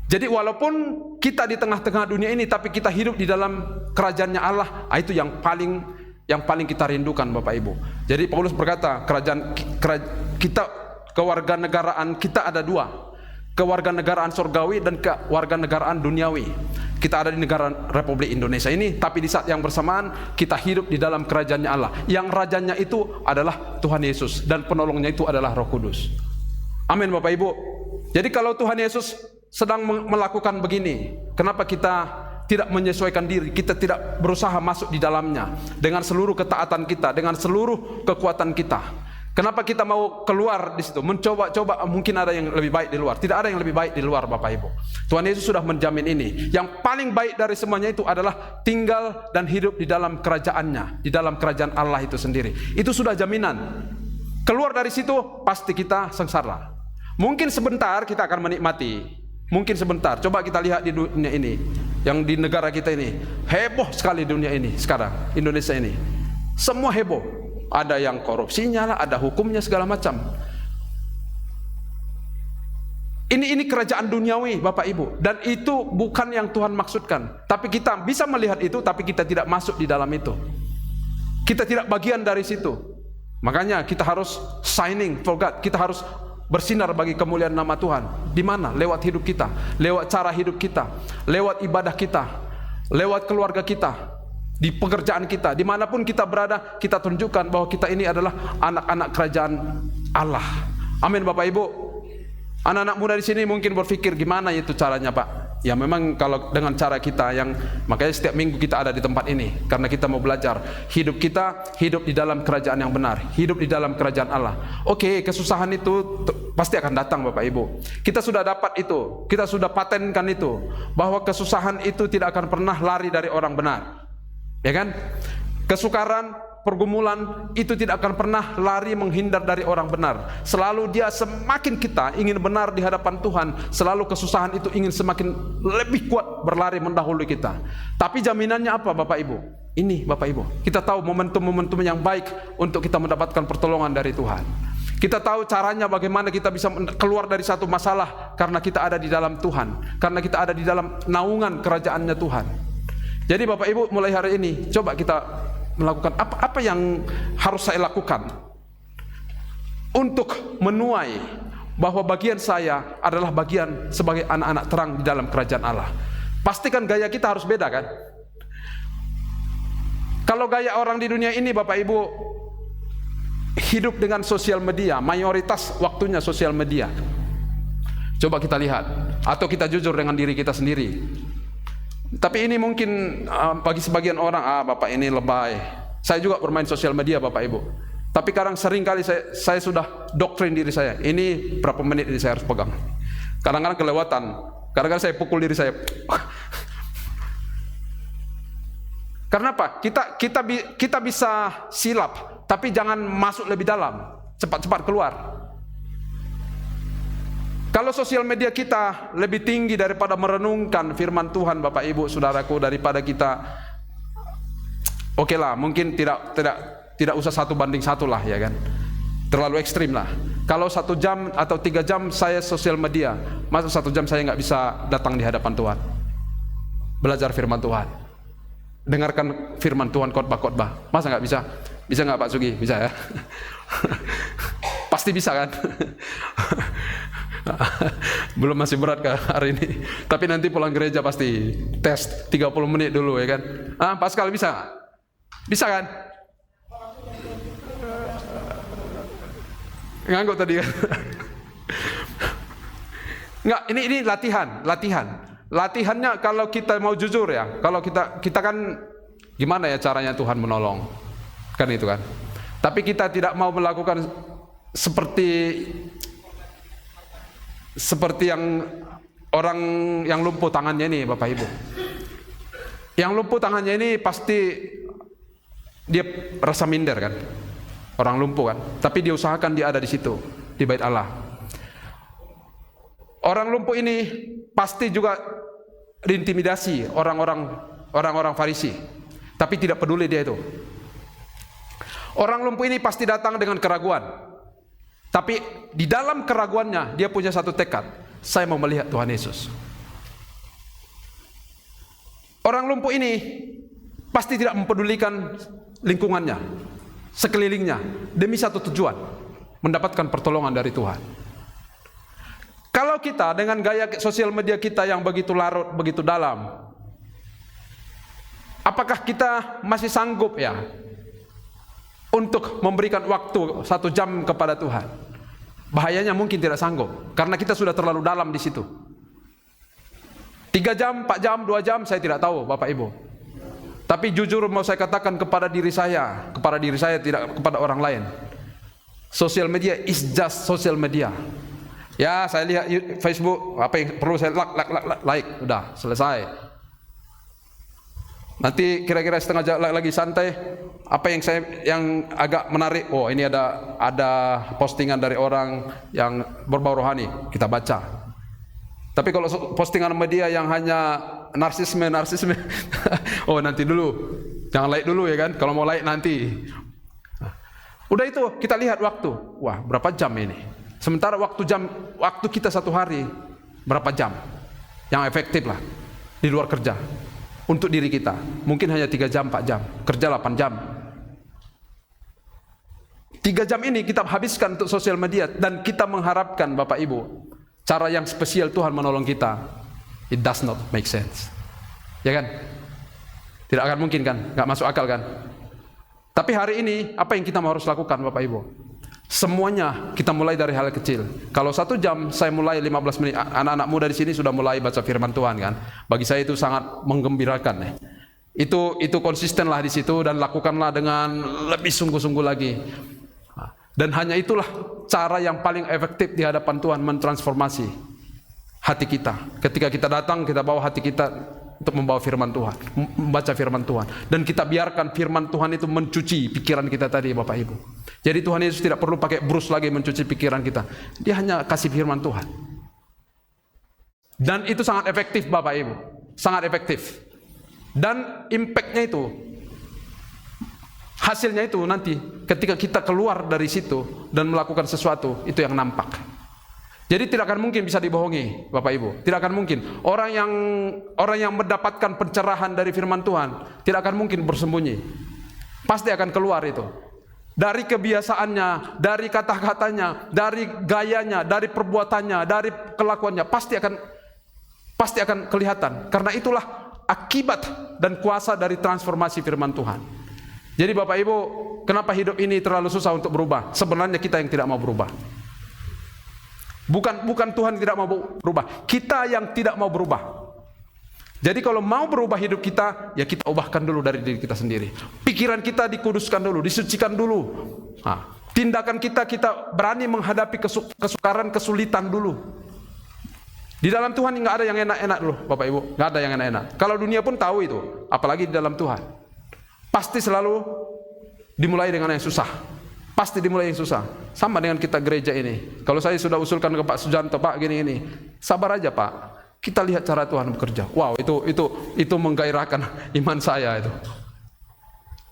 Jadi walaupun kita di tengah-tengah dunia ini, tapi kita hidup di dalam kerajaannya Allah, itu yang paling kita rindukan Bapak Ibu. Jadi Paulus berkata, kita kewarganegaraan kita ada dua. Kewarganegaraan surgawi dan kewarganegaraan duniawi. Kita ada di negara Republik Indonesia ini, tapi di saat yang bersamaan kita hidup di dalam kerajaannya Allah. Yang rajanya itu adalah Tuhan Yesus dan penolongnya itu adalah Roh Kudus. Amin Bapak Ibu. Jadi kalau Tuhan Yesus sedang melakukan begini, kenapa kita tidak menyesuaikan diri, kita tidak berusaha masuk di dalamnya dengan seluruh ketaatan kita, dengan seluruh kekuatan kita? Kenapa kita mau keluar di situ, mencoba-coba? Mungkin ada yang lebih baik di luar. Tidak ada yang lebih baik di luar Bapak Ibu. Tuhan Yesus sudah menjamin ini. Yang paling baik dari semuanya itu adalah tinggal dan hidup di dalam kerajaannya, di dalam kerajaan Allah itu sendiri. Itu sudah jaminan. Keluar dari situ pasti kita sengsara. Mungkin sebentar kita akan menikmati. Mungkin sebentar. Coba kita lihat di dunia ini, yang di negara kita ini, heboh sekali dunia ini sekarang, Indonesia ini. Semua heboh. Ada yang korupsinya lah, ada hukumnya segala macam. Ini kerajaan duniawi Bapak Ibu, dan itu bukan yang Tuhan maksudkan. Tapi kita bisa melihat itu, tapi kita tidak masuk di dalam itu. Kita tidak bagian dari situ. Makanya kita harus shining for God. Kita harus bersinar bagi kemuliaan nama Tuhan. Di mana? Lewat hidup kita, lewat cara hidup kita, lewat ibadah kita, lewat keluarga kita, di pekerjaan kita, dimanapun kita berada, kita tunjukkan bahwa kita ini adalah anak-anak kerajaan Allah. Amin Bapak Ibu. Anak-anak muda di sini mungkin berpikir gimana itu caranya Pak? Ya memang kalau dengan cara kita yang, makanya setiap minggu kita ada di tempat ini, karena kita mau belajar hidup kita, hidup di dalam kerajaan yang benar, hidup di dalam kerajaan Allah. Oke, kesusahan itu pasti akan datang Bapak Ibu. Kita sudah dapat itu, kita sudah patenkan itu, bahwa kesusahan itu tidak akan pernah lari dari orang benar. Ya kan? Kesukaran, pergumulan itu tidak akan pernah lari menghindar dari orang benar. Selalu dia, semakin kita ingin benar di hadapan Tuhan, selalu kesusahan itu ingin semakin lebih kuat berlari mendahului kita. Tapi jaminannya apa Bapak Ibu? Ini Bapak Ibu, kita tahu momentum-momentum yang baik untuk kita mendapatkan pertolongan dari Tuhan. Kita tahu caranya bagaimana kita bisa keluar dari satu masalah, karena kita ada di dalam Tuhan, karena kita ada di dalam naungan kerajaannya Tuhan. Jadi Bapak Ibu, mulai hari ini coba kita melakukan apa yang harus saya lakukan untuk menuai bahwa bagian saya adalah bagian sebagai anak-anak terang di dalam kerajaan Allah. Pastikan gaya kita harus beda kan? Kalau gaya orang di dunia ini Bapak Ibu hidup dengan sosial media, mayoritas waktunya sosial media. Coba kita lihat, atau kita jujur dengan diri kita sendiri. Tapi ini mungkin bagi sebagian orang, Bapak ini lebay. Saya juga bermain sosial media Bapak Ibu. Tapi sering kali saya sudah doktrin diri saya. Ini berapa menit ini saya harus pegang. Kadang-kadang kelewatan. Kadang-kadang saya pukul diri saya. Karena apa? Kita bisa silap, tapi jangan masuk lebih dalam. Cepat-cepat keluar. Kalau sosial media kita lebih tinggi daripada merenungkan firman Tuhan, Bapak Ibu, Saudaraku, daripada kita, oke lah, mungkin tidak usah 1 banding 1 lah, ya kan? Terlalu ekstrim lah. Kalau 1 jam atau 3 jam saya sosial media, masa 1 jam saya nggak bisa datang di hadapan Tuhan, belajar firman Tuhan, dengarkan firman Tuhan, khotbah, masa nggak bisa? Bisa nggak Pak Sugi? Bisa ya? Pasti bisa kan? Belum, masih berat kan hari ini. Tapi nanti pulang gereja pasti tes 30 menit dulu, ya kan? Pascal bisa nggak? Bisa kan? Ngangguk tadi kan? Enggak, ini latihan. Latihannya kalau kita mau jujur ya, kalau kita kan gimana ya caranya Tuhan menolong, kan itu kan. Tapi kita tidak mau melakukan seperti yang orang yang lumpuh tangannya ini, Bapak Ibu. Yang lumpuh tangannya ini pasti dia rasa minder kan, orang lumpuh kan. Tapi dia usahakan dia ada di situ, di bait Allah. Orang lumpuh ini pasti juga diintimidasi orang-orang Farisi, tapi tidak peduli dia itu. Orang lumpuh ini pasti datang dengan keraguan, tapi di dalam keraguannya dia punya satu tekad, saya mau melihat Tuhan Yesus. Orang lumpuh ini pasti tidak mempedulikan lingkungannya, sekelilingnya, demi satu tujuan, mendapatkan pertolongan dari Tuhan. Kalau kita dengan gaya sosial media kita yang begitu larut, begitu dalam, apakah kita masih sanggup ya untuk memberikan waktu 1 jam kepada Tuhan? Bahayanya mungkin tidak sanggup, karena kita sudah terlalu dalam di situ. 3 jam, 4 jam, 2 jam, saya tidak tahu Bapak Ibu. Tapi jujur mau saya katakan kepada diri saya tidak kepada orang lain. Sosial media is just sosial media. Ya, saya lihat Facebook, apa yang perlu saya like, udah selesai. Nanti kira-kira setengah jam lagi santai, apa yang agak menarik, oh ini ada postingan dari orang yang berbau rohani, kita baca. Tapi kalau postingan media yang hanya narsisme, oh nanti dulu, jangan like dulu ya kan, kalau mau like nanti. Udah itu kita lihat waktu, wah berapa jam ini? Sementara waktu kita 1 hari berapa jam? Yang efektif lah di luar kerja. Untuk diri kita mungkin hanya 3 jam, 4 jam, kerja 8 jam. 3 jam ini kita habiskan untuk sosial media, dan kita mengharapkan Bapak Ibu cara yang spesial Tuhan menolong kita. It does not make sense, ya kan? Tidak akan mungkin kan, nggak masuk akal kan? Tapi hari ini apa yang kita harus lakukan Bapak Ibu? Semuanya kita mulai dari hal kecil. Kalau 1 jam saya mulai 15 menit. Anak-anak muda di sini sudah mulai baca firman Tuhan kan. Bagi saya itu sangat menggembirakan. Itu konsistenlah di situ, dan lakukanlah dengan lebih sungguh-sungguh lagi. Dan hanya itulah cara yang paling efektif di hadapan Tuhan mentransformasi hati kita. Ketika kita datang, kita bawa hati kita untuk membawa firman Tuhan, membaca firman Tuhan, dan kita biarkan firman Tuhan itu mencuci pikiran kita tadi Bapak Ibu. Jadi Tuhan Yesus tidak perlu pakai brush lagi mencuci pikiran kita. Dia hanya kasih firman Tuhan. Dan itu sangat efektif Bapak Ibu, sangat efektif. Dan impactnya itu, hasilnya itu nanti ketika kita keluar dari situ dan melakukan sesuatu, itu yang nampak. Jadi tidak akan mungkin bisa dibohongi Bapak Ibu, tidak akan mungkin. Orang yang mendapatkan pencerahan dari firman Tuhan tidak akan mungkin bersembunyi. Pasti akan keluar itu. Dari kebiasaannya, dari kata-katanya, dari gayanya, dari perbuatannya, dari kelakuannya, pasti akan kelihatan. Karena itulah akibat dan kuasa dari transformasi firman Tuhan. Jadi Bapak Ibu, kenapa hidup ini terlalu susah untuk berubah? Sebenarnya kita yang tidak mau berubah. Bukan Tuhan tidak mau berubah, kita yang tidak mau berubah. Jadi kalau mau berubah hidup kita, ya kita ubahkan dulu dari diri kita sendiri. Pikiran kita dikuduskan dulu, disucikan dulu. Tindakan kita berani menghadapi kesukaran, kesulitan dulu. Di dalam Tuhan nggak ada yang enak-enak dulu, Bapak Ibu. Nggak ada yang enak-enak. Kalau dunia pun tahu itu, apalagi di dalam Tuhan. Pasti selalu dimulai dengan yang susah. Pasti dimulai yang susah. Sama dengan kita gereja ini. Kalau saya sudah usulkan ke Pak Sujanto, Pak gini-gini, sabar aja Pak. Kita lihat cara Tuhan bekerja. Wow, itu menggairahkan iman saya itu.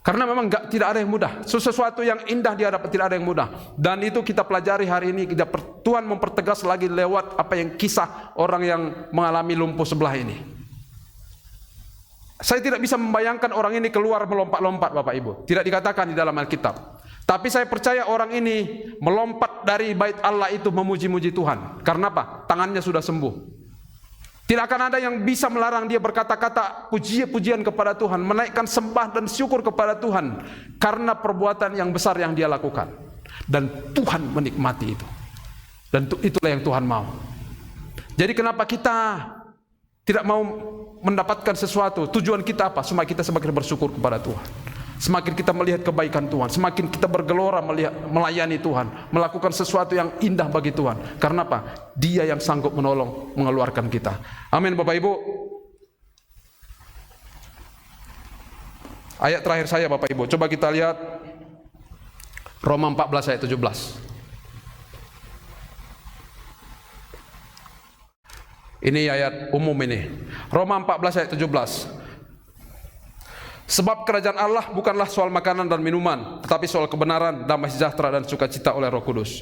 Karena memang tidak ada yang mudah. Sesuatu yang indah di hadapan tidak ada yang mudah. Dan itu kita pelajari hari ini. Tuhan mempertegas lagi lewat apa yang kisah orang yang mengalami lumpuh sebelah ini. Saya tidak bisa membayangkan orang ini keluar melompat-lompat, Bapak Ibu. Tidak dikatakan di dalam Alkitab. Tapi saya percaya orang ini melompat dari bait Allah itu memuji-muji Tuhan. Karena apa? Tangannya sudah sembuh. Tidak akan ada yang bisa melarang dia berkata-kata puji-pujian kepada Tuhan, menaikkan sembah dan syukur kepada Tuhan karena perbuatan yang besar yang dia lakukan. Dan Tuhan menikmati itu. Dan itulah yang Tuhan mau. Jadi kenapa kita tidak mau mendapatkan sesuatu? Tujuan kita apa? Supaya kita semakin bersyukur kepada Tuhan. Semakin kita melihat kebaikan Tuhan, semakin kita bergelora melayani Tuhan, melakukan sesuatu yang indah bagi Tuhan. Karena apa? Dia yang sanggup menolong, mengeluarkan kita. Amin Bapak Ibu. Ayat terakhir saya Bapak Ibu, coba kita lihat Roma 14 ayat 17. Ini ayat umum ini. Roma 14 ayat 17. Sebab kerajaan Allah bukanlah soal makanan dan minuman, tetapi soal kebenaran, damai sejahtera dan sukacita oleh Roh Kudus.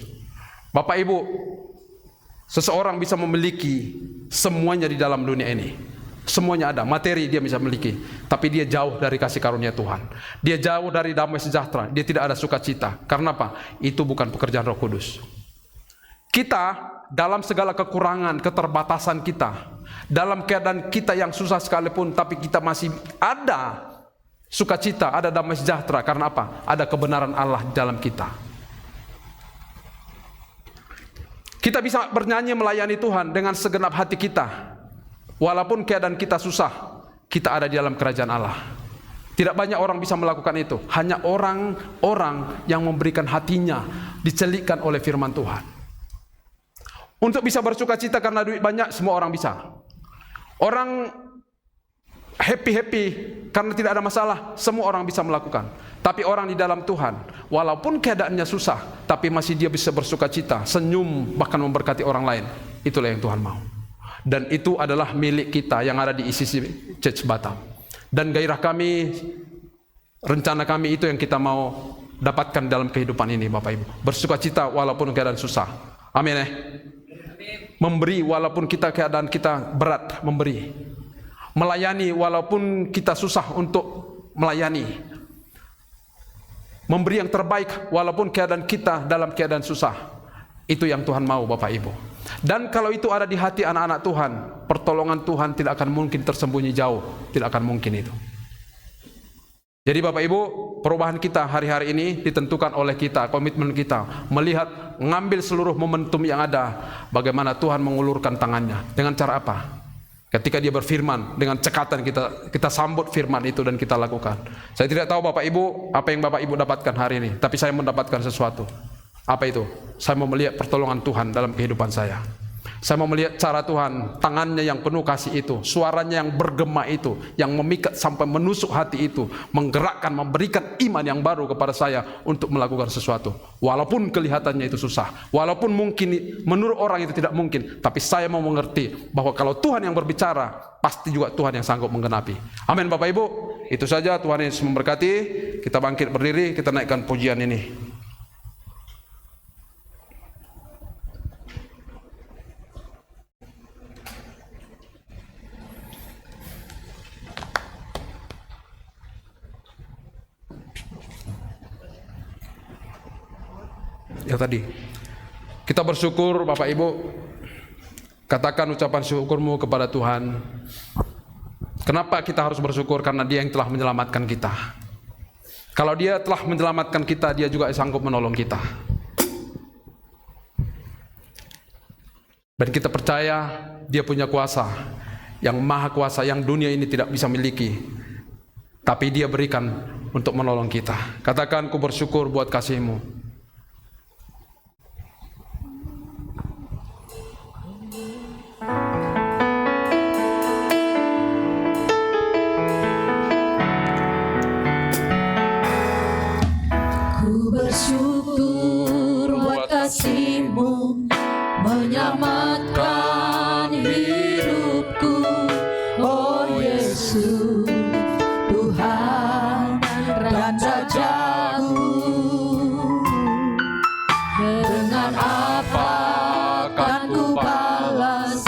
Bapak Ibu, seseorang bisa memiliki semuanya di dalam dunia ini. Semuanya ada, materi dia bisa miliki, tapi dia jauh dari kasih karunia Tuhan. Dia jauh dari damai sejahtera, dia tidak ada sukacita. Karena apa? Itu bukan pekerjaan Roh Kudus. Kita dalam segala kekurangan, keterbatasan kita, dalam keadaan kita yang susah sekalipun, tapi kita masih ada sukacita, ada damai sejahtera. Karena apa? Ada kebenaran Allah di dalam kita. Kita bisa bernyanyi melayani Tuhan dengan segenap hati kita. Walaupun keadaan kita susah, kita ada di dalam kerajaan Allah. Tidak banyak orang bisa melakukan itu. Hanya orang-orang yang memberikan hatinya, dicelikkan oleh firman Tuhan. Untuk bisa bersukacita karena duit banyak, semua orang bisa. Orang happy-happy karena tidak ada masalah, semua orang bisa melakukan. Tapi orang di dalam Tuhan, walaupun keadaannya susah, tapi masih dia bisa bersukacita, senyum, bahkan memberkati orang lain. Itulah yang Tuhan mau. Dan itu adalah milik kita yang ada di ICC Church Batam. Dan gairah kami, rencana kami itu yang kita mau dapatkan dalam kehidupan ini Bapak Ibu. Bersukacita walaupun keadaan susah. Amin ya. Memberi walaupun keadaan kita berat, memberi. Melayani walaupun kita susah untuk melayani. Memberi yang terbaik walaupun keadaan kita dalam keadaan susah. Itu yang Tuhan mau Bapak Ibu. Dan kalau itu ada di hati anak-anak Tuhan, pertolongan Tuhan tidak akan mungkin tersembunyi jauh. Tidak akan mungkin itu. Jadi Bapak Ibu, perubahan kita hari-hari ini ditentukan oleh kita, komitmen kita, melihat, mengambil seluruh momentum yang ada, bagaimana Tuhan mengulurkan tangannya. Dengan cara apa? Ketika dia berfirman, dengan cekatan kita sambut firman itu dan kita lakukan. Saya tidak tahu Bapak Ibu, apa yang Bapak Ibu dapatkan hari ini, tapi saya mendapatkan sesuatu. Apa itu? Saya mau melihat pertolongan Tuhan dalam kehidupan saya. Saya mau melihat cara Tuhan, tangannya yang penuh kasih itu, suaranya yang bergema itu, yang memikat sampai menusuk hati itu, menggerakkan, memberikan iman yang baru kepada saya untuk melakukan sesuatu. Walaupun kelihatannya itu susah, walaupun mungkin menurut orang itu tidak mungkin, tapi saya mau mengerti bahwa kalau Tuhan yang berbicara, pasti juga Tuhan yang sanggup menggenapi. Amin Bapak Ibu. Itu saja, Tuhan Yesus memberkati. Kita bangkit berdiri, kita naikkan pujian ini. Ya tadi kita bersyukur Bapak Ibu, katakan ucapan syukurmu kepada Tuhan. Kenapa kita harus bersyukur? Karena Dia yang telah menyelamatkan kita. Kalau Dia telah menyelamatkan kita, Dia juga sanggup menolong kita. Dan kita percaya Dia punya kuasa. yang maha kuasa, yang dunia ini tidak bisa miliki, tapi Dia berikan untuk menolong kita. Katakan, ku bersyukur buat kasih-Mu. Ku bersyukur buat kasih-Mu menyelamatkan hidupku, oh Yesus, Tuhan dan Rajaku. Dengan apa kan ku balas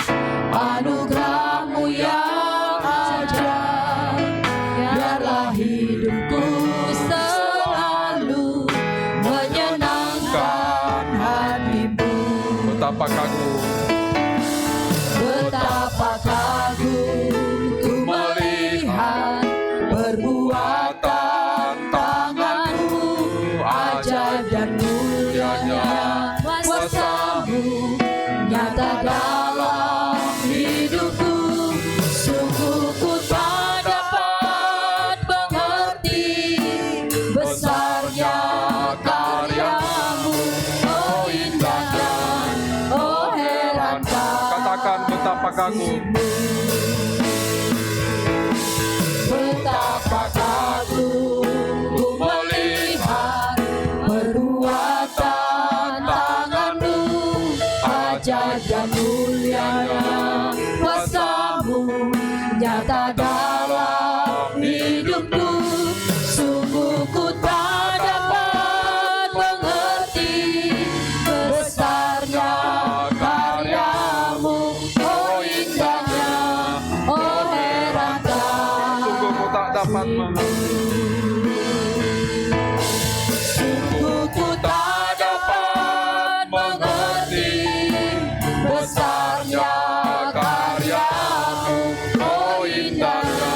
anugerah-Mu yang ajaib? Biarlah hidupku selalu menyenangkan hati-Mu. Betapa kagum, Betapa kagum ku melihat perbuatan tangan-Mu, ajaib dan mulianya kuasa-Mu nyata dalam hidupku. Sungguh ku tak dapat mengerti besarnya karya-Mu, oh indahnya, oh herankan. katakan betapa kagum, Betapa kagum ku melihat perbuatan tangan-Mu, ajaib dan mulianya kuasa-Mu nyata dalam hidupku. Sungguh ku tak dapat mengerti besarnya karya-Mu, oh indahnya, oh herankan. sungguh ku tak dapat Sungguh ku tak dapat mengerti besarnya karya-Mu, oh indahnya,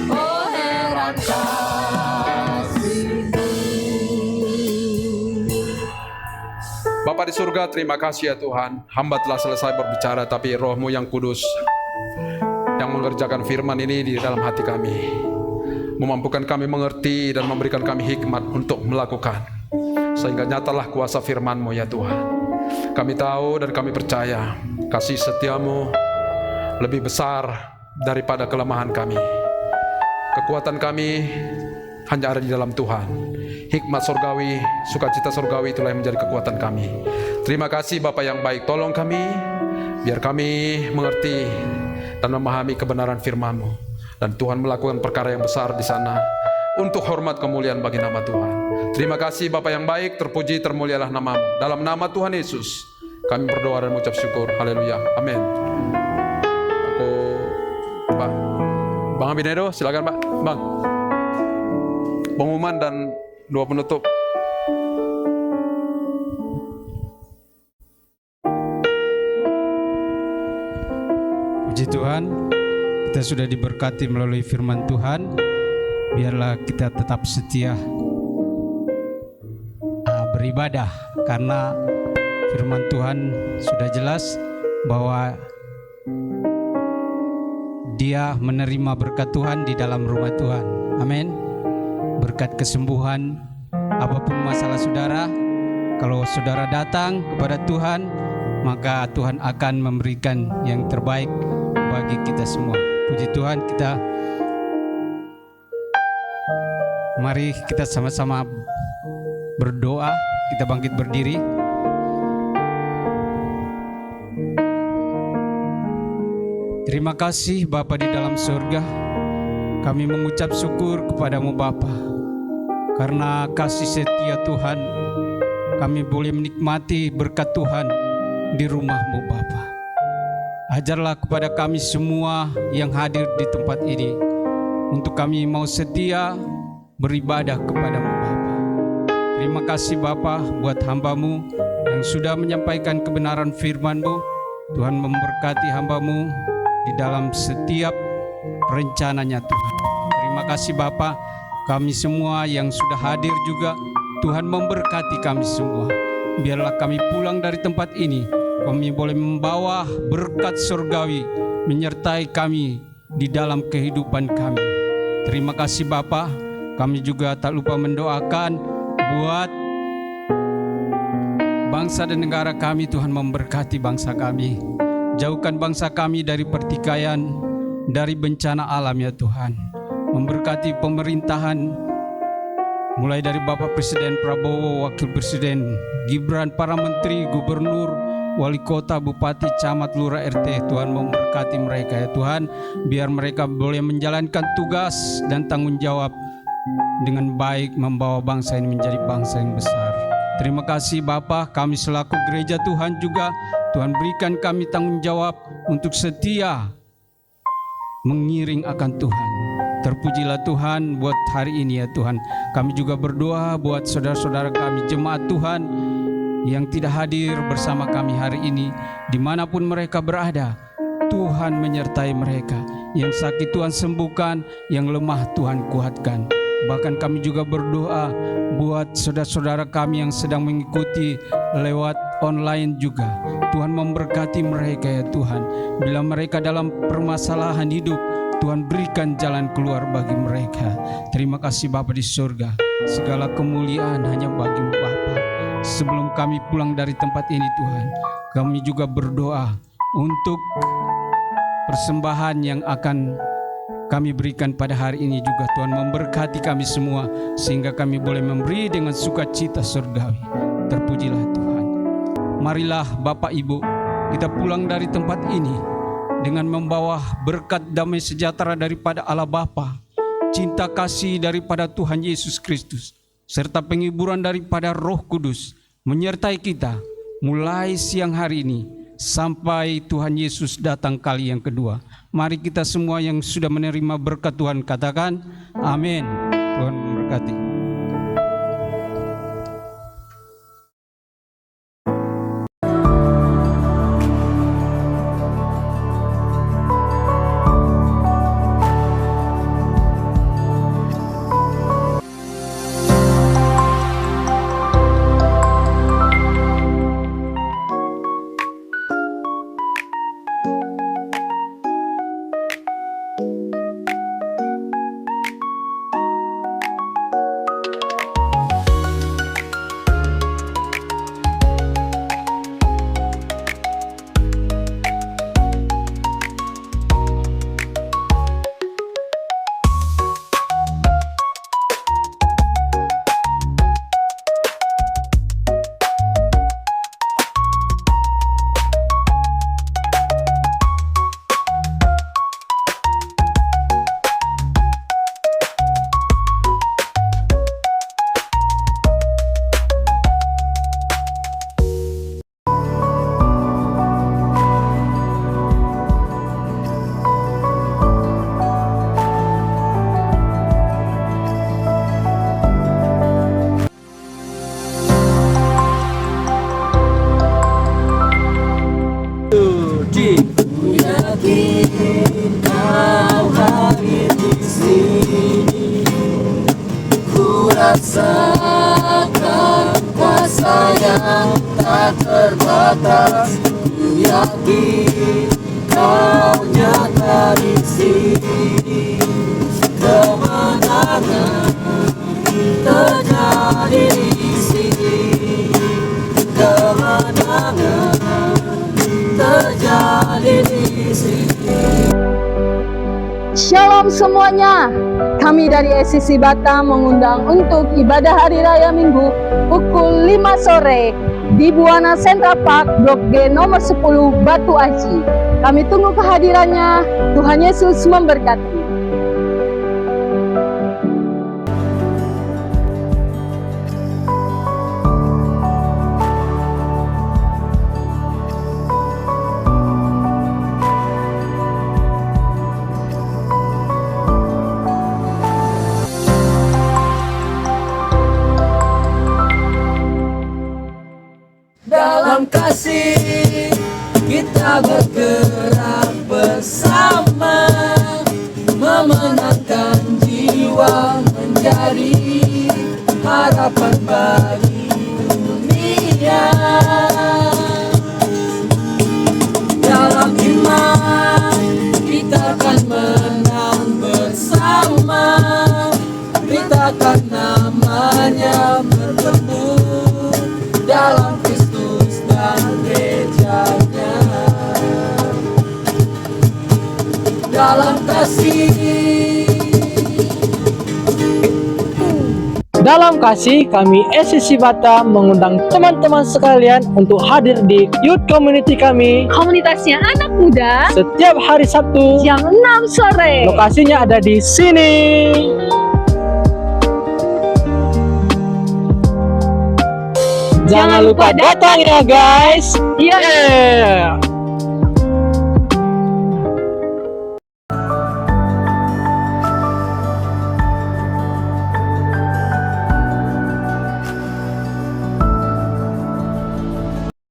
oh heran kasih-Mu. Bapa di surga, terima kasih ya Tuhan. Hamba telah selesai berbicara, tapi Roh-Mu yang kudus yang mengerjakan firman ini di dalam hati kami, memampukan kami mengerti dan memberikan kami hikmat untuk melakukan, sehingga nyatalah kuasa firman-Mu ya Tuhan. Kami tahu dan kami percaya kasih setia-Mu lebih besar daripada kelemahan kami. Kekuatan kami hanya ada di dalam Tuhan. Hikmat surgawi, sukacita surgawi, itulah yang menjadi kekuatan kami. Terima kasih Bapa yang baik, tolong kami biar kami mengerti dan memahami kebenaran firman-Mu, dan Tuhan melakukan perkara yang besar di sana untuk hormat kemuliaan bagi nama Tuhan. Terima kasih Bapa yang baik, terpuji termulialah nama-Mu. Dalam nama Tuhan Yesus kami berdoa dan mengucap syukur. Haleluya, amin. Aku Pak Bang Abinedo, silakan Pak. Bang, pengumuman dan doa penutup. Puji Tuhan, kita sudah diberkati melalui firman Tuhan. Biarlah kita tetap setia beribadah, karena firman Tuhan sudah jelas bahwa dia menerima berkat Tuhan di dalam rumah Tuhan. Amin. Berkat kesembuhan, apapun masalah saudara, kalau saudara datang kepada Tuhan, maka Tuhan akan memberikan yang terbaik bagi kita semua. Puji Tuhan, mari kita sama-sama berdoa. Kita bangkit berdiri. Terima kasih Bapa di dalam surga. Kami mengucap syukur kepadamu Bapa, karena kasih setia Tuhan kami boleh menikmati berkat Tuhan di rumah-Mu Bapa. Ajarlah kepada kami semua yang hadir di tempat ini, untuk kami mau setia beribadah kepadamu Bapa. Terima kasih Bapa buat hamba-Mu yang sudah menyampaikan kebenaran firman-Mu. Tuhan memberkati hamba-Mu di dalam setiap rencananya Tuhan. Terima kasih Bapa, kami semua yang sudah hadir juga, Tuhan memberkati kami semua. Biarlah kami pulang dari tempat ini, kami boleh membawa berkat surgawi menyertai kami di dalam kehidupan kami. Terima kasih Bapa. Kami juga tak lupa mendoakan buat bangsa dan negara kami. Tuhan memberkati bangsa kami. Jauhkan bangsa kami dari pertikaian, dari bencana alam ya Tuhan. Memberkati pemerintahan mulai dari Bapak Presiden Prabowo, Wakil Presiden Gibran, para menteri, gubernur, wali kota, bupati, camat, lurah, RT. Tuhan memberkati mereka ya Tuhan. Biar mereka boleh menjalankan tugas dan tanggung jawab dengan baik, membawa bangsa ini menjadi bangsa yang besar. Terima kasih Bapa. Kami selaku gereja Tuhan juga, Tuhan berikan kami tanggung jawab untuk setia mengiring akan Tuhan. Terpujilah Tuhan buat hari ini ya Tuhan. Kami juga berdoa buat saudara-saudara kami, jemaat Tuhan yang tidak hadir bersama kami hari ini, dimanapun mereka berada. Tuhan menyertai mereka. Yang sakit Tuhan sembuhkan, yang lemah Tuhan kuatkan. Bahkan kami juga berdoa buat saudara-saudara kami yang sedang mengikuti lewat online juga. Tuhan memberkati mereka ya Tuhan. Bila mereka dalam permasalahan hidup, Tuhan berikan jalan keluar bagi mereka. Terima kasih Bapa di surga. Segala kemuliaan hanya bagi-Mu Bapa. Sebelum kami pulang dari tempat ini Tuhan, kami juga berdoa untuk persembahan yang akan kami berikan pada hari ini juga. Tuhan memberkati kami semua sehingga kami boleh memberi dengan sukacita surgawi. Terpujilah Tuhan. Marilah Bapak Ibu, kita pulang dari tempat ini dengan membawa berkat damai sejahtera daripada Allah Bapa, cinta kasih daripada Tuhan Yesus Kristus, serta penghiburan daripada Roh Kudus menyertai kita mulai siang hari ini sampai Tuhan Yesus datang kali yang kedua. Mari kita semua yang sudah menerima berkat Tuhan katakan amin. Tuhan memberkati. Rasakan kuasa yang tak terbatas. Ku yakin Kau nyata di sini. Kemenangan terjadi di sini. Kemenangan terjadi di sini. Shalom semuanya. Kami dari SCC Batam mengundang untuk ibadah Hari Raya Minggu pukul 5 sore di Buana Central Park, Blok G nomor 10, Batu Aji. Kami tunggu kehadirannya. Tuhan Yesus memberkati. Dalam kasih kita bergerak bersama, memenangkan jiwa menjadi harapan bagi dunia. Dalam iman dalam kasih. Dalam kasih, kami SCC Batam mengundang teman-teman sekalian untuk hadir di Youth Community kami Komunitasnya anak muda setiap hari Sabtu. jam 6 sore. Lokasinya ada di sini. Jangan lupa datang ya guys. Iya. Yeah.